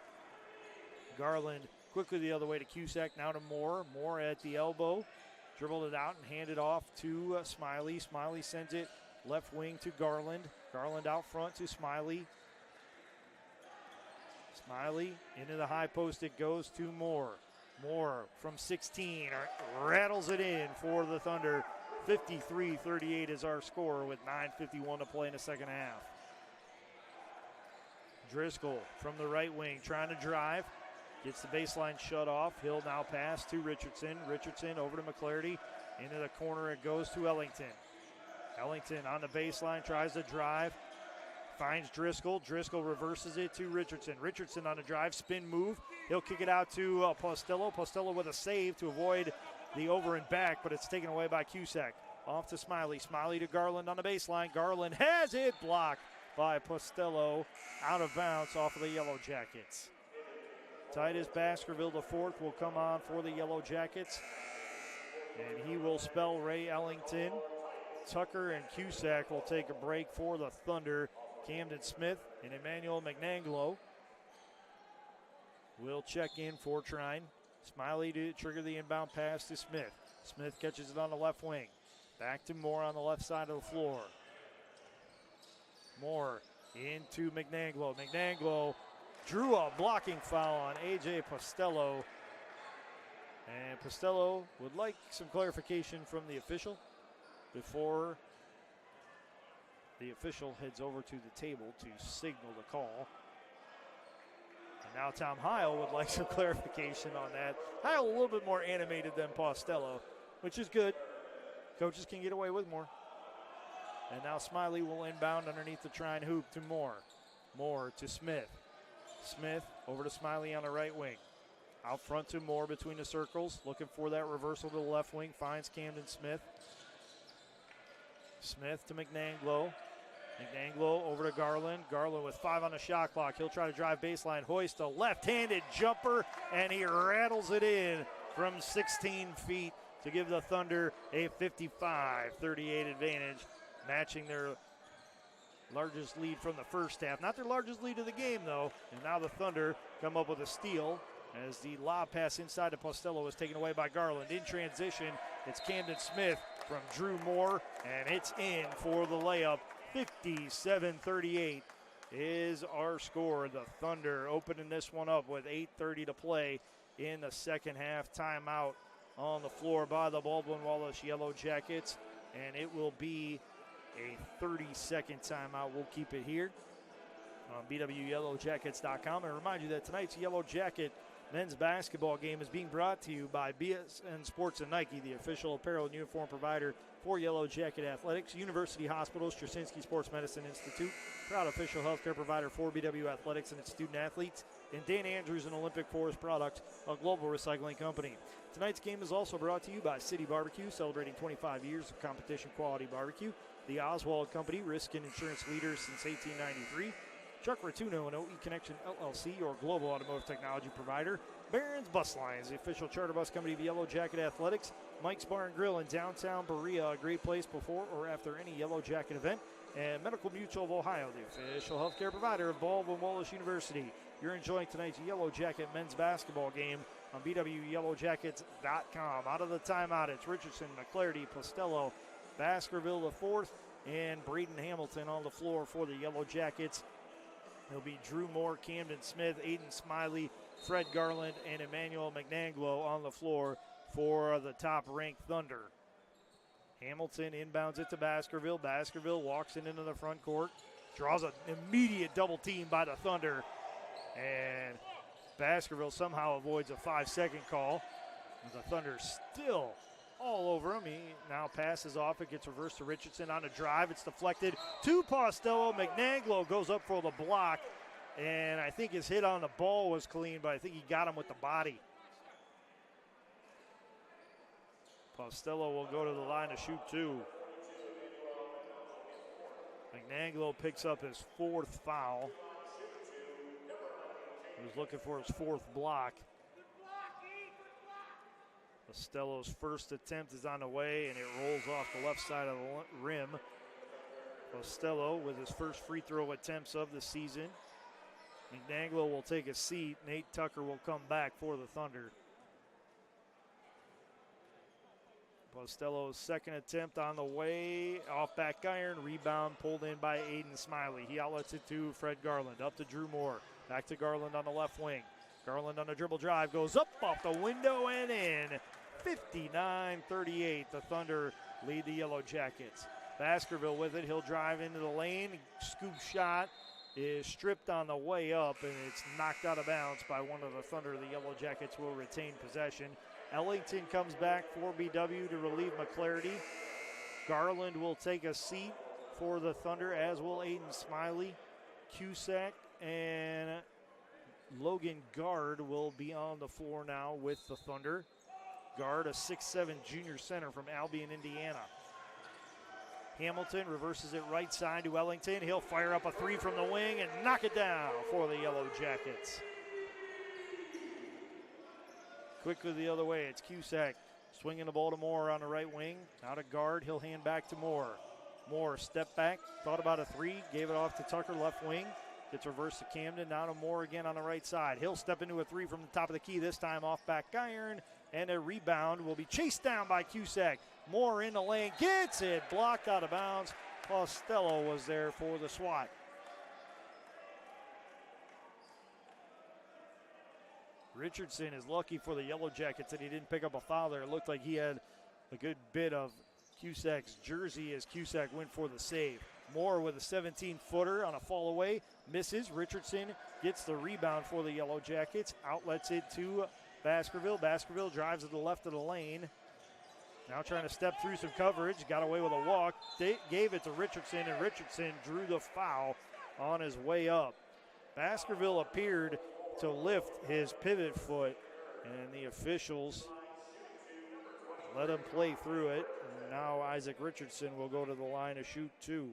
Garland quickly the other way to Cusack, now to Moore. Moore at the elbow. Dribbled it out and handed off to Smiley. Smiley sends it left wing to Garland. Garland out front to Smiley. Smiley into the high post. It goes to Moore. Moore from 16 rattles it in for the Thunder. 53-38 is our score with 9:51 to play in the second half. Driscoll from the right wing trying to drive. Gets the baseline shut off. He'll now pass to Richardson. Richardson over to McClarty. Into the corner it goes to Ellington. Ellington on the baseline tries to drive. Finds Driscoll. Driscoll reverses it to Richardson. Richardson on the drive, spin move. He'll kick it out to Postello. Postello with a save to avoid the over and back, but it's taken away by Cusack. Off to Smiley. Smiley to Garland on the baseline. Garland has it blocked by Postello. Out of bounds off of the Yellow Jackets. Titus Baskerville, the fourth, will come on for the Yellow Jackets. And he will spell Ray Ellington. Tucker and Cusack will take a break for the Thunder. Camden Smith and Emmanuel McNanglo will check in for Trine. Smiley to trigger the inbound pass to Smith. Smith catches it on the left wing. Back to Moore on the left side of the floor. Moore into McNanglo. McNanglo drew a blocking foul on A.J. Postello. And Postello would like some clarification from the official before the official heads over to the table to signal the call. And now Tom Heil would like some clarification on that. Heil a little bit more animated than Postello, which is good. Coaches can get away with more. And now Smiley will inbound underneath the Trine hoop to Moore. Moore to Smith. Smith over to Smiley on the right wing. Out front to Moore between the circles. Looking for that reversal to the left wing. Finds Camden Smith. Smith to McNanglo. McNanglo over to Garland. Garland with 5 on the shot clock. He'll try to drive baseline. Hoist a left-handed jumper, and he rattles it in from 16 feet to give the Thunder a 55-38 advantage, matching their largest lead from the first half. Not their largest lead of the game, though. And now the Thunder come up with a steal as the lob pass inside to Postello is taken away by Garland. In transition, it's Camden Smith from Drew Moore, and it's in for the layup. 57-38 is our score. The Thunder opening this one up with 8:30 to play in the second half. Timeout on the floor by the Baldwin Wallace Yellow Jackets, and it will be a 30-second timeout. We'll keep it here on BWYellowJackets.com. And remind you that tonight's Yellow Jacket men's basketball game is being brought to you by BSN Sports and Nike, the official apparel and uniform provider for Yellow Jacket Athletics. University Hospitals, Straczynski Sports Medicine Institute, proud official healthcare provider for BW Athletics and its student athletes. And Dan Andrews and Olympic Forest Products, a global recycling company. Tonight's game is also brought to you by City Barbecue, celebrating 25 years of competition quality barbecue. The Oswald Company, risk and insurance leaders since 1893. Chuck Rotuno and OE Connection LLC, your global automotive technology provider. Barron's Bus Lines, the official charter bus company of Yellow Jacket Athletics. Mike's Bar and Grill in downtown Berea, a great place before or after any Yellow Jacket event. And Medical Mutual of Ohio, the official healthcare provider of Baldwin Wallace University. You're enjoying tonight's Yellow Jacket men's basketball game on BWYellowJackets.com. Out of the timeout, it's Richardson, McClarty, Postello, Baskerville the fourth, and Braden Hamilton on the floor for the Yellow Jackets. It'll be Drew Moore, Camden Smith, Aiden Smiley, Fred Garland, and Emmanuel McNanglo on the floor for the top-ranked Thunder. Hamilton inbounds it to Baskerville. Baskerville walks into the front court, draws an immediate double team by the Thunder, and Baskerville somehow avoids a 5-second call. The Thunder still all over him. He now passes off. It gets reversed to Richardson on a drive. It's deflected to Postello. McNanglo goes up for the block, and I think his hit on the ball was clean, but I think he got him with the body. Costello will go to the line to shoot 2. McNangelo picks up his 4th foul. He was looking for his 4th block. Costello's first attempt is on the way, and it rolls off the left side of the rim. Costello with his first free throw attempts of the season. McNangelo will take a seat. Nate Tucker will come back for the Thunder. Costello's second attempt on the way, off back iron, rebound pulled in by Aiden Smiley. He outlets it to Fred Garland, up to Drew Moore, back to Garland on the left wing. Garland on a dribble drive, goes up off the window and in. 59-38, the Thunder lead the Yellow Jackets. Baskerville with it, he'll drive into the lane, scoop shot is stripped on the way up, and it's knocked out of bounds by one of the Thunder. The Yellow Jackets will retain possession. Ellington comes back for BW to relieve McClarity. Garland will take a seat for the Thunder, as will Aiden Smiley. Cusack and Logan Guard will be on the floor now with the Thunder. Guard, a 6'7" junior center from Albion, Indiana. Hamilton reverses it right side to Ellington. He'll fire up a 3 from the wing and knock it down for the Yellow Jackets. Quickly the other way, it's Cusack swinging the ball to Moore on the right wing. Now to Guard, he'll hand back to Moore. Moore, step back, thought about a 3, gave it off to Tucker, left wing. Gets reversed to Camden, now to Moore again on the right side. He'll step into a 3 from the top of the key, this time off back iron, and a rebound will be chased down by Cusack. Moore in the lane, gets it, blocked out of bounds. Costello was there for the swat. Richardson is lucky for the Yellow Jackets that he didn't pick up a foul there. It looked like he had a good bit of Cusack's jersey as Cusack went for the save. Moore with a 17-footer on a fall away, misses. Richardson gets the rebound for the Yellow Jackets, outlets it to Baskerville. Baskerville drives to the left of the lane. Now trying to step through some coverage, got away with a walk, gave it to Richardson, and Richardson drew the foul on his way up. Baskerville appeared to lift his pivot foot, and the officials let him play through it. And now Isaac Richardson will go to the line to shoot 2.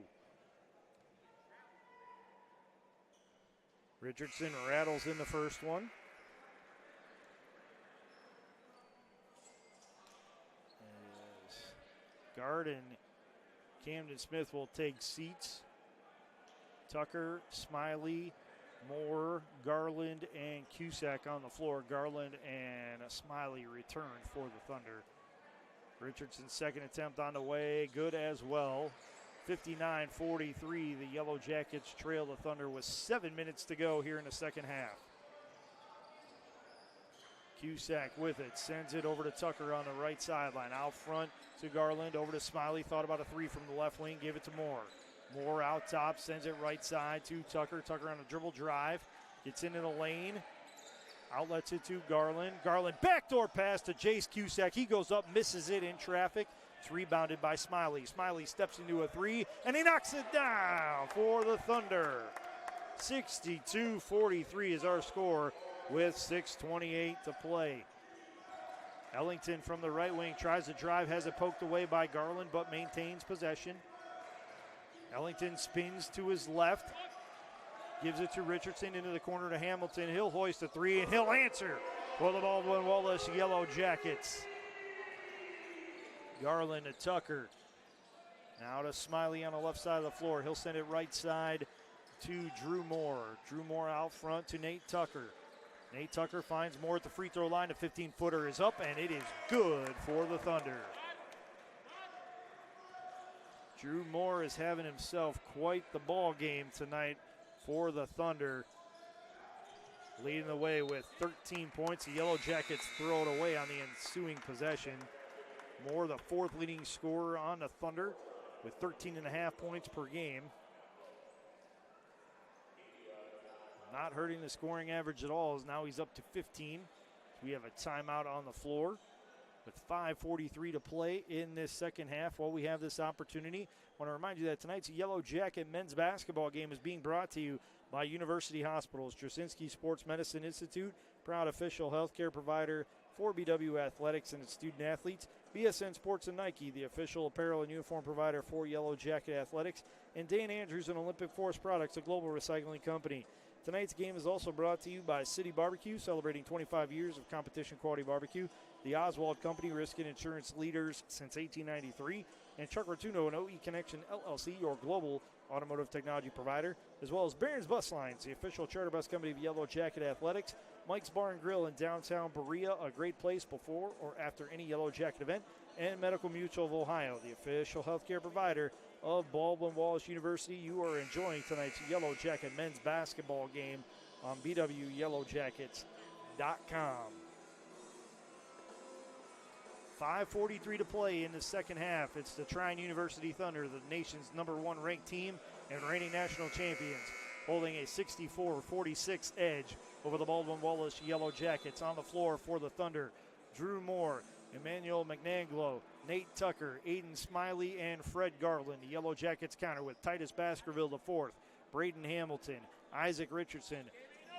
Richardson rattles in the first one. As Guard and Camden Smith will take seats. Tucker, Smiley, Moore, Garland, and Cusack on the floor. Garland and Smiley return for the Thunder. Richardson's second attempt on the way, good as well. 59-43, the Yellow Jackets trail the Thunder with 7 minutes to go here in the second half. Cusack with it, sends it over to Tucker on the right sideline. Out front to Garland, over to Smiley, thought about a 3 from the left wing, gave it to Moore. Moore out top, sends it right side to Tucker. Tucker on a dribble drive, gets into the lane, outlets it to Garland. Garland backdoor pass to Jace Cusack. He goes up, misses it in traffic. It's rebounded by Smiley. Smiley steps into a 3, and he knocks it down for the Thunder. 62-43 is our score with 6:28 to play. Ellington from the right wing tries to drive, has it poked away by Garland, but maintains possession. Ellington spins to his left, gives it to Richardson into the corner to Hamilton. He'll hoist a 3, and he'll answer for the Baldwin Wallace Yellow Jackets. Garland to Tucker. Now to Smiley on the left side of the floor. He'll send it right side to Drew Moore. Drew Moore out front to Nate Tucker. Nate Tucker finds Moore at the free throw line. The 15-footer is up, and it is good for the Thunder. Drew Moore is having himself quite the ball game tonight for the Thunder. Leading the way with 13 points. The Yellow Jackets throw it away on the ensuing possession. Moore, the 4th leading scorer on the Thunder with 13.5 points per game. Not hurting the scoring average at all, as now he's up to 15. We have a timeout on the floor with 5:43 to play in this second half. While we have this opportunity, I want to remind you that tonight's Yellow Jacket men's basketball game is being brought to you by University Hospitals, Jasinski Sports Medicine Institute, proud official healthcare provider for BW Athletics and its student athletes. BSN Sports and Nike, the official apparel and uniform provider for Yellow Jacket Athletics. And Dan Andrews and Olympic Forest Products, a global recycling company. Tonight's game is also brought to you by City Barbecue, celebrating 25 years of competition quality barbecue. The Oswald Company, risk and insurance leaders since 1893. And Chuck Rotuno and OE Connection LLC, your global automotive technology provider, as well as Barron's Bus Lines, the official charter bus company of Yellow Jacket Athletics. Mike's Bar and Grill in downtown Berea, a great place before or after any Yellow Jacket event. And Medical Mutual of Ohio, the official healthcare provider of Baldwin Wallace University. You are enjoying tonight's Yellow Jacket men's basketball game on BWYellowJackets.com. 5:43 to play in the second half. It's the Trine University Thunder, the nation's #1 ranked team and reigning national champions, holding a 64-46 edge over the Baldwin Wallace Yellow Jackets. On the floor for the Thunder, Drew Moore, Emmanuel McNanglo, Nate Tucker, Aiden Smiley, and Fred Garland. The Yellow Jackets counter with Titus Baskerville IV, Braden Hamilton, Isaac Richardson,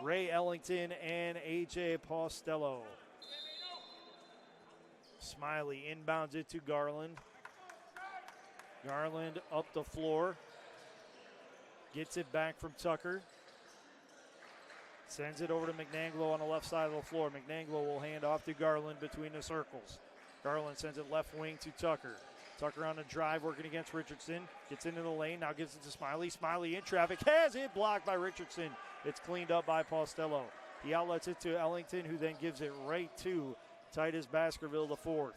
Ray Ellington, and A.J. Postello. Smiley inbounds it to Garland. Garland up the floor. Gets it back from Tucker. Sends it over to McNanglo on the left side of the floor. McNanglo will hand off to Garland between the circles. Garland sends it left wing to Tucker. Tucker on the drive, working against Richardson. Gets into the lane, now gives it to Smiley. Smiley in traffic, has it blocked by Richardson. It's cleaned up by Postello. He outlets it to Ellington, who then gives it right to Titus Baskerville IV.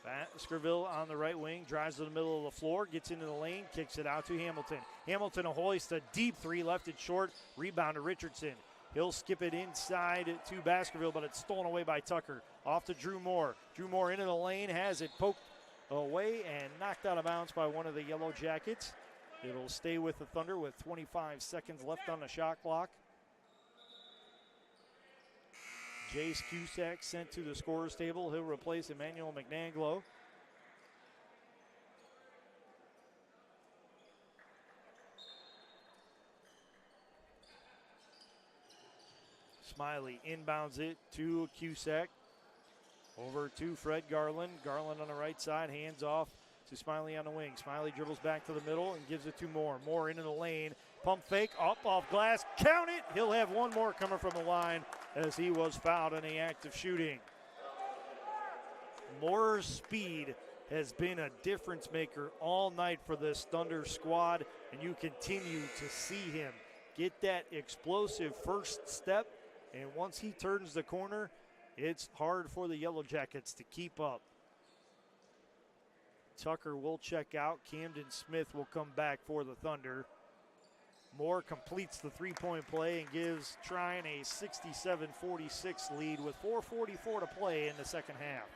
Baskerville on the right wing, drives to the middle of the floor, gets into the lane, kicks it out to Hamilton. Hamilton hoists a deep three, left it short, rebound to Richardson. He'll skip it inside to Baskerville, but it's stolen away by Tucker. Off to Drew Moore. Drew Moore into the lane, has it poked away and knocked out of bounds by one of the Yellow Jackets. It'll stay with the Thunder with 25 seconds left on the shot clock. Jace Cusack sent to the scorer's table. He'll replace Emmanuel McNanglo. Smiley inbounds it to Cusack. Over to Fred Garland. Garland on the right side, hands off to Smiley on the wing. Smiley dribbles back to the middle and gives it to Moore. Moore into the lane. Pump fake, up off glass. Count it! He'll have one more coming from the line as he was fouled in the act of shooting. Moore's speed has been a difference maker all night for this Thunder squad, and you continue to see him get that explosive first step, and once he turns the corner, it's hard for the Yellow Jackets to keep up. Tucker will check out. Camden Smith will come back for the Thunder. Moore completes the three-point play and gives Trine a 67-46 lead with 4:44 to play in the second half.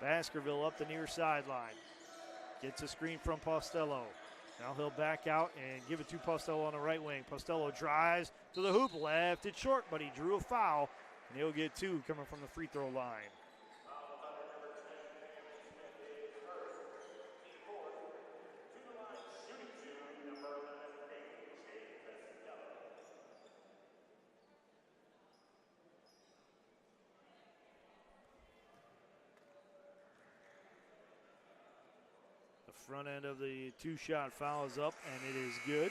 Baskerville up the near sideline. Gets a screen from Postello. Now he'll back out and give it to Postello on the right wing. Postello drives to the hoop, left it short, but he drew a foul, and he'll get two coming from the free throw line. The front end of the two-shot foul is up, and it is good.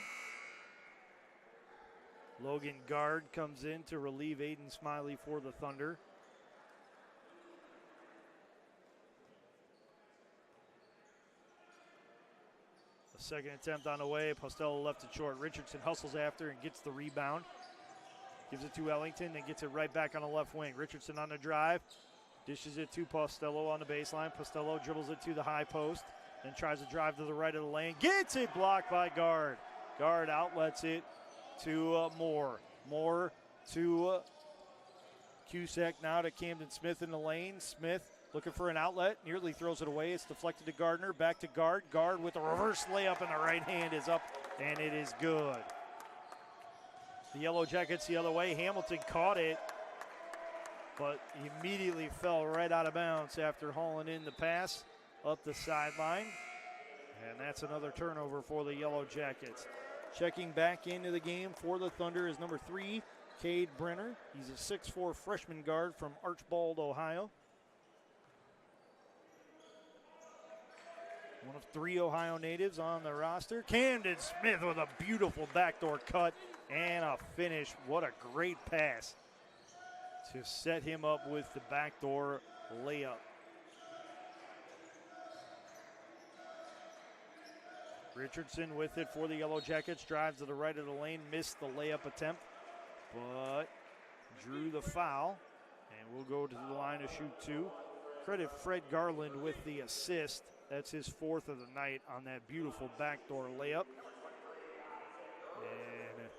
Logan Guard comes in to relieve Aiden Smiley for the Thunder. The second attempt on the way. Postello left it short. Richardson hustles after and gets the rebound. Gives it to Ellington and gets it right back on the left wing. Richardson on the drive. Dishes it to Postello on the baseline. Postello dribbles it to the high post. Then tries to drive to the right of the lane. Gets it blocked by Guard. Guard outlets it to Moore. Moore to Cusack, now to Camden Smith in the lane. Smith looking for an outlet. Nearly throws it away. It's deflected to Gardner. Back to Guard. Guard with a reverse layup in the right hand is up, and it is good. The Yellow Jackets the other way. Hamilton caught it, but immediately fell right out of bounds after hauling in the pass up the sideline. And that's another turnover for the Yellow Jackets. Checking back into the game for the Thunder is number 3, Cade Brenner. He's a 6'4 freshman guard from Archbald, Ohio. One of 3 Ohio natives on the roster. Camden Smith with a beautiful backdoor cut and a finish. What a great pass to set him up with the backdoor layup. Richardson with it for the Yellow Jackets. Drives to the right of the lane. Missed the layup attempt, but drew the foul. And we'll go to the line to shoot 2. Credit Fred Garland with the assist. That's his 4th of the night on that beautiful backdoor layup. And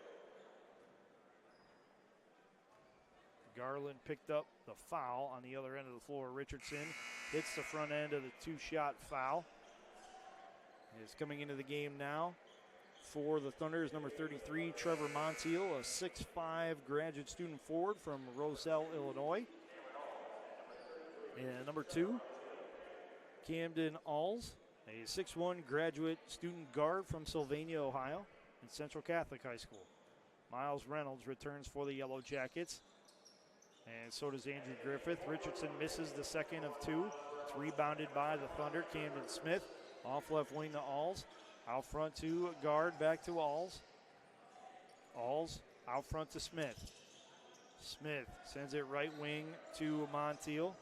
Garland picked up the foul on the other end of the floor. Richardson hits the front end of the 2-shot foul. Is coming into the game now for the Thunder is number 33, Trevor Montiel, a 6'5 graduate student forward from Roselle, Illinois. And number 2, Camden Alls, a 6'1 graduate student guard from Sylvania, Ohio, in Central Catholic High School. Miles Reynolds returns for the Yellow Jackets, and so does Andrew Griffith. Richardson misses the second of 2. It's rebounded by the Thunder. Camden Smith off left wing to Alls. Out front to guard, back to Alls. Alls out front to Smith. Smith sends it right wing to Montiel.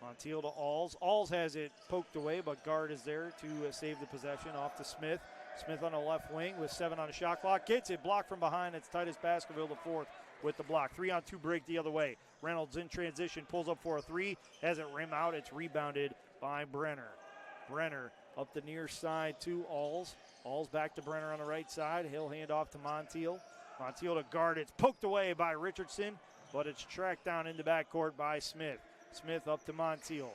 Montiel to Alls. Alls has it poked away, but guard is there to save the possession. Off to Smith. Smith on the left wing with 7 on the shot clock. Gets it blocked from behind. It's Titus Baskerville, the 4th, with the block. 3-on-2 break the other way. Reynolds in transition, pulls up for a 3. Has it rim out. It's rebounded by Brenner. Brenner up the near side to Alls. Alls back to Brenner on the right side. He'll hand off to Montiel. Montiel to guard. It's poked away by Richardson, but it's tracked down in the backcourt by Smith. Smith up to Montiel.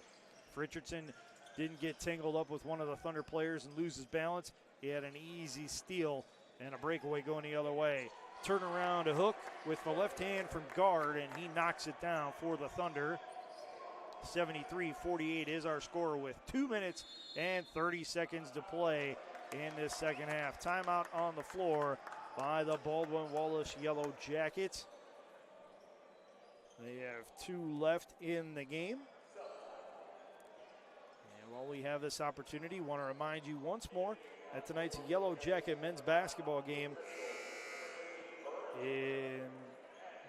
If Richardson didn't get tangled up with one of the Thunder players and lose his balance, he had an easy steal and a breakaway going the other way. Turn around a hook with the left hand from guard, and he knocks it down for the Thunder. 73-48 is our score with 2 minutes and 30 seconds to play in this second half. Timeout on the floor by the Baldwin Wallace Yellow Jackets. They have 2 left in the game. And while we have this opportunity, want to remind you once more that tonight's Yellow Jacket men's basketball game is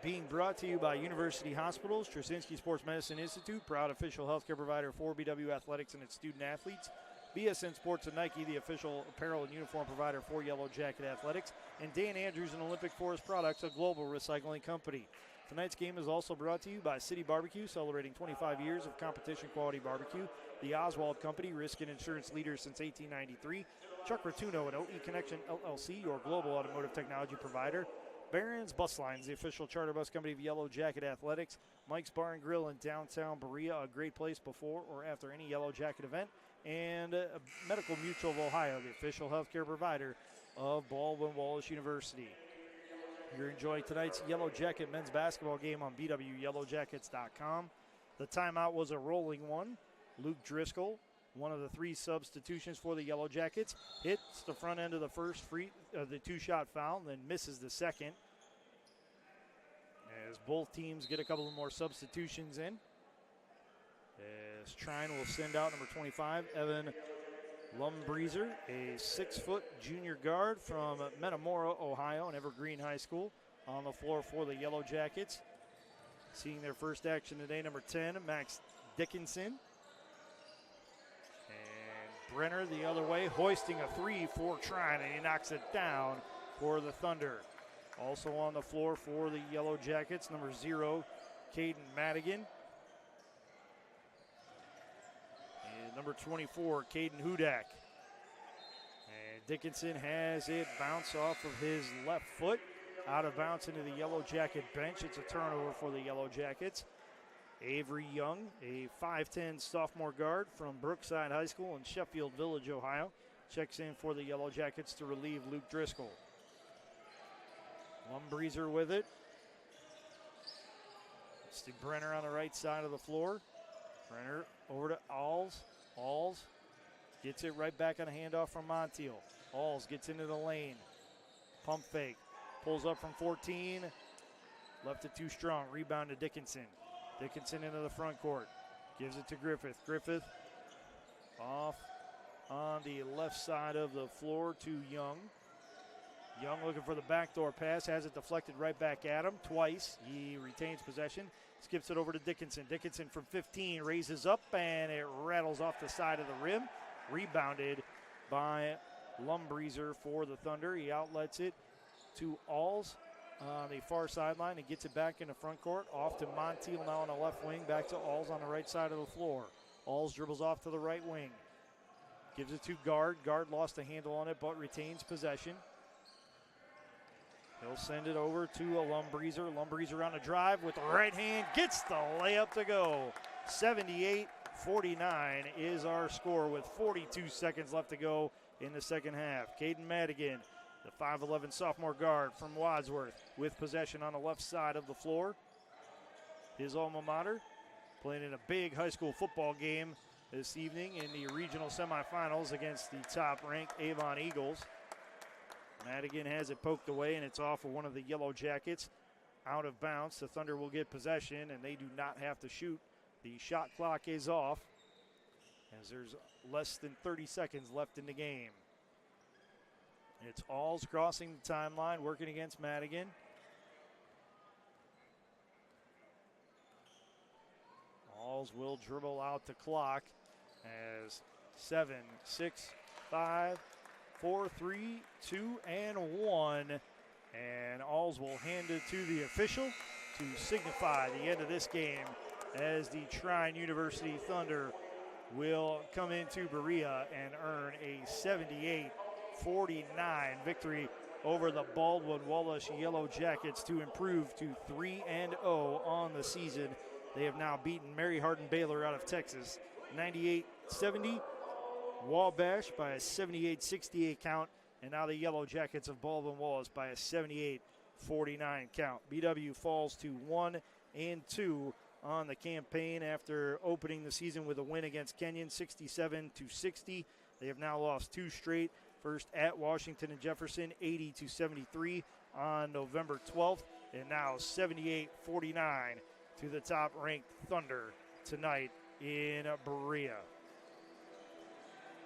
being brought to you by University Hospitals, Trasinski Sports Medicine Institute, proud official healthcare provider for BW Athletics and its student athletes. BSN Sports and Nike, the official apparel and uniform provider for Yellow Jacket Athletics. And Dan Andrews and Olympic Forest Products, a global recycling company. Tonight's game is also brought to you by City Barbecue, celebrating 25 years of competition-quality barbecue. The Oswald Company, risk and insurance leader since 1893. Chuck Rotuno and OE Connection LLC, your global automotive technology provider. Barron's Bus Lines, the official charter bus company of Yellow Jacket Athletics. Mike's Bar and Grill in downtown Berea, a great place before or after any Yellow Jacket event. And Medical Mutual of Ohio, the official healthcare provider of Baldwin Wallace University. You're enjoying tonight's Yellow Jacket men's basketball game on BWYellowJackets.com. The timeout was a rolling one. Luke Driscoll, one of the 3 substitutions for the Yellow Jackets, hits the front end of the first the 2-shot foul, then misses the second. As both teams get a couple of more substitutions in. As Trine will send out number 25, Evan Lumbreezer, a 6-foot junior guard from Metamora, Ohio, and Evergreen High School, on the floor for the Yellow Jackets. Seeing their first action today, number 10, Max Dickinson. And Brenner the other way, hoisting a 3 for Trine, and he knocks it down for the Thunder. Also on the floor for the Yellow Jackets, number 0, Caden Madigan. And number 24, Caden Hudak. And Dickinson has it bounce off of his left foot, out of bounds into the Yellow Jacket bench. It's a turnover for the Yellow Jackets. Avery Young, a 5'10 sophomore guard from Brookside High School in Sheffield Village, Ohio, checks in for the Yellow Jackets to relieve Luke Driscoll. Lumbreezer with it. It's to Brenner on the right side of the floor. Brenner over to Alls. Alls gets it right back on a handoff from Montiel. Alls gets into the lane. Pump fake. Pulls up from 14. Left it too strong. Rebound to Dickinson. Dickinson into the front court. Gives it to Griffith. Griffith off on the left side of the floor to Young. Young looking for the backdoor pass. Has it deflected right back at him twice. He retains possession. Skips it over to Dickinson. Dickinson from 15 raises up, and it rattles off the side of the rim. Rebounded by Lumbreezer for the Thunder. He outlets it to Alls on the far sideline and gets it back in the front court. Off to Montiel now on the left wing. Back to Alls on the right side of the floor. Alls dribbles off to the right wing. Gives it to Guard. Guard lost a handle on it but retains possession. He'll send it over to a Lumbreezer. Lumbreezer on a drive with the right hand. Gets the layup to go. 78-49 is our score with 42 seconds left to go in the second half. Caden Madigan, the 5'11 sophomore guard from Wadsworth, with possession on the left side of the floor. His alma mater playing in a big high school football game this evening in the regional semifinals against the top-ranked Avon Eagles. Madigan has it poked away, and it's off of one of the Yellow Jackets. Out of bounds. The Thunder will get possession, and they do not have to shoot. The shot clock is off as there's less than 30 seconds left in the game. It's Alls crossing the timeline, working against Madigan. Alls will dribble out the clock as 7, 6, 5, 4, 3, 2, and 1. And Alls will hand it to the official to signify the end of this game as the Trine University Thunder will come into Berea and earn a 78-49 victory over the Baldwin Wallace Yellow Jackets to improve to 3-0 on the season. They have now beaten Mary Hardin Baylor out of Texas 98-70. Wabash by a 78-68 count, and now the Yellow Jackets of Baldwin Wallace by a 78-49 count. BW falls to 1-2 on the campaign after opening the season with a win against Kenyon, 67-60. They have now lost two straight. First at Washington and Jefferson, 80-73 on November 12th, and now 78-49 to the top-ranked Thunder tonight in Berea.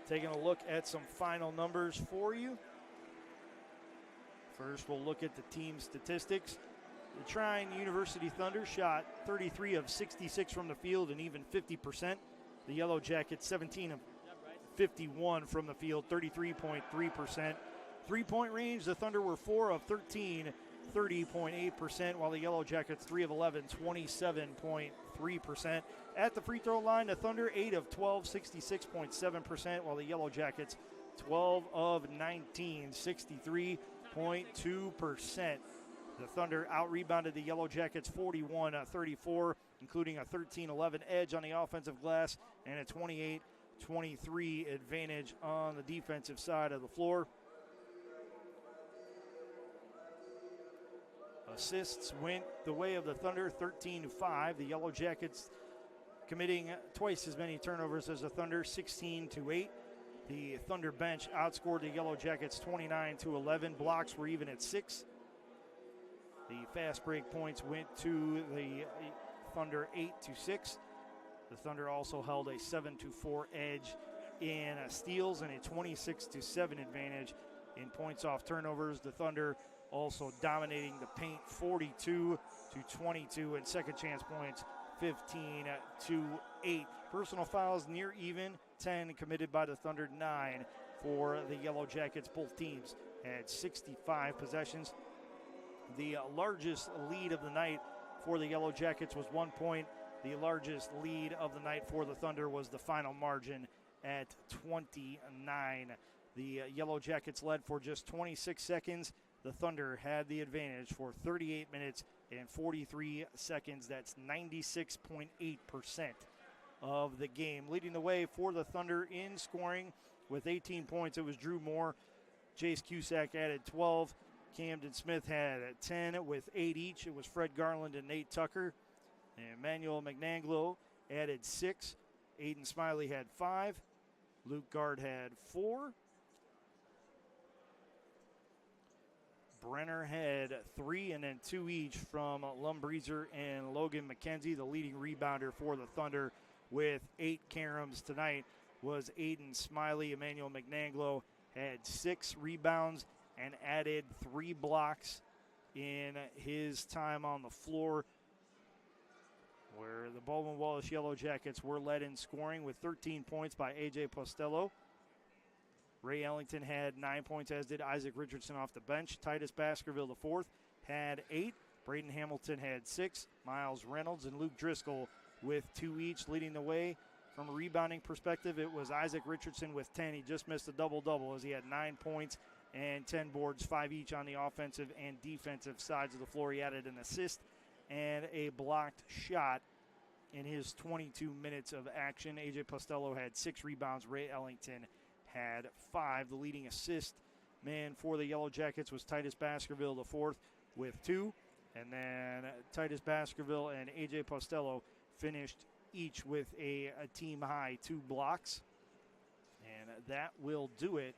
Taking a look at some final numbers for you. First, we'll look at the team statistics. The Trine University Thunder shot 33 of 66 from the field, and even 50%. The Yellow Jackets 17 of 51 from the field, 33.3%. Three-point range, the Thunder were 4 of 13, 30.8%, while the Yellow Jackets 3 of 11, 27.3%. At the free throw line, the Thunder 8 of 12, 66.7%, while the Yellow Jackets 12 of 19, 63.2%. The Thunder out-rebounded the Yellow Jackets 41-34, including a 13-11 edge on the offensive glass and a 28-23 advantage on the defensive side of the floor. Assists went the way of the Thunder, 13-5. The Yellow Jackets committing twice as many turnovers as the Thunder, 16-8. The Thunder bench outscored the Yellow Jackets 29-11. Blocks were even at 6. The fast break points went to the Thunder 8-6. The Thunder also held a 7-4 edge in steals and a 26-7 advantage in points off turnovers. The Thunder also dominating the paint 42-22, and second chance points 15-8. Personal fouls near even, 10 committed by the Thunder, 9 for the Yellow Jackets. Both teams had 65 possessions. The largest lead of the night for the Yellow Jackets was 1 point. The largest lead of the night for the Thunder was the final margin at 29. The Yellow Jackets led for just 26 seconds. The Thunder had the advantage for 38 minutes and 43 seconds. That's 96.8% of the game. Leading the way for the Thunder in scoring with 18 points, it was Drew Moore. Jace Cusack added 12. Camden Smith had 10 with 8 each. It was Fred Garland and Nate Tucker. And Emmanuel McNanglo added 6. Aiden Smiley had 5. Luke Guard had 4. Brenner had 3 and then 2 each from Lumbreezer and Logan McKenzie. The leading rebounder for the Thunder with 8 caroms tonight was Aiden Smiley. Emmanuel McNanglo had 6 rebounds and added 3 blocks in his time on the floor, where the Baldwin Wallace Yellow Jackets were led in scoring with 13 points by A.J. Postello. Ray Ellington had 9 points, as did Isaac Richardson off the bench. Titus Baskerville, the fourth, had 8. Braden Hamilton had 6. Miles Reynolds and Luke Driscoll with 2 each. Leading the way from a rebounding perspective, it was Isaac Richardson with 10. He just missed a double-double as he had 9 points and 10 boards, 5 each on the offensive and defensive sides of the floor. He added an assist and a blocked shot in his 22 minutes of action. A.J. Postello had 6 rebounds. Ray Ellington had 5. The leading assist man for the Yellow Jackets was Titus Baskerville, the fourth, with 2. And then Titus Baskerville and A.J. Postello finished each with a team-high 2 blocks. And that will do it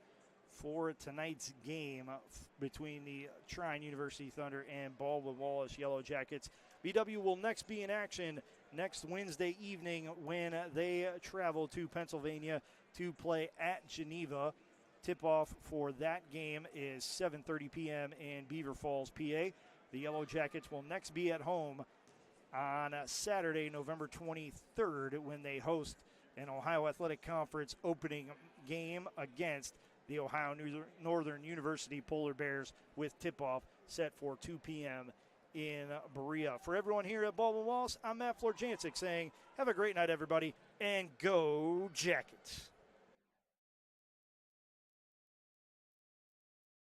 for tonight's game between the Trine University Thunder and Baldwin Wallace Yellow Jackets. BW will next be in action next Wednesday evening when they travel to Pennsylvania to play at Geneva. Tip-off for that game is 7:30 p.m. in Beaver Falls, PA. The Yellow Jackets will next be at home on Saturday, November 23rd, when they host an Ohio Athletic Conference opening game against the Ohio Northern University Polar Bears, with tip-off set for 2 p.m. in Berea. For everyone here at Baldwin Wallace, I'm Matt Florjancic saying have a great night, everybody, and go Jackets.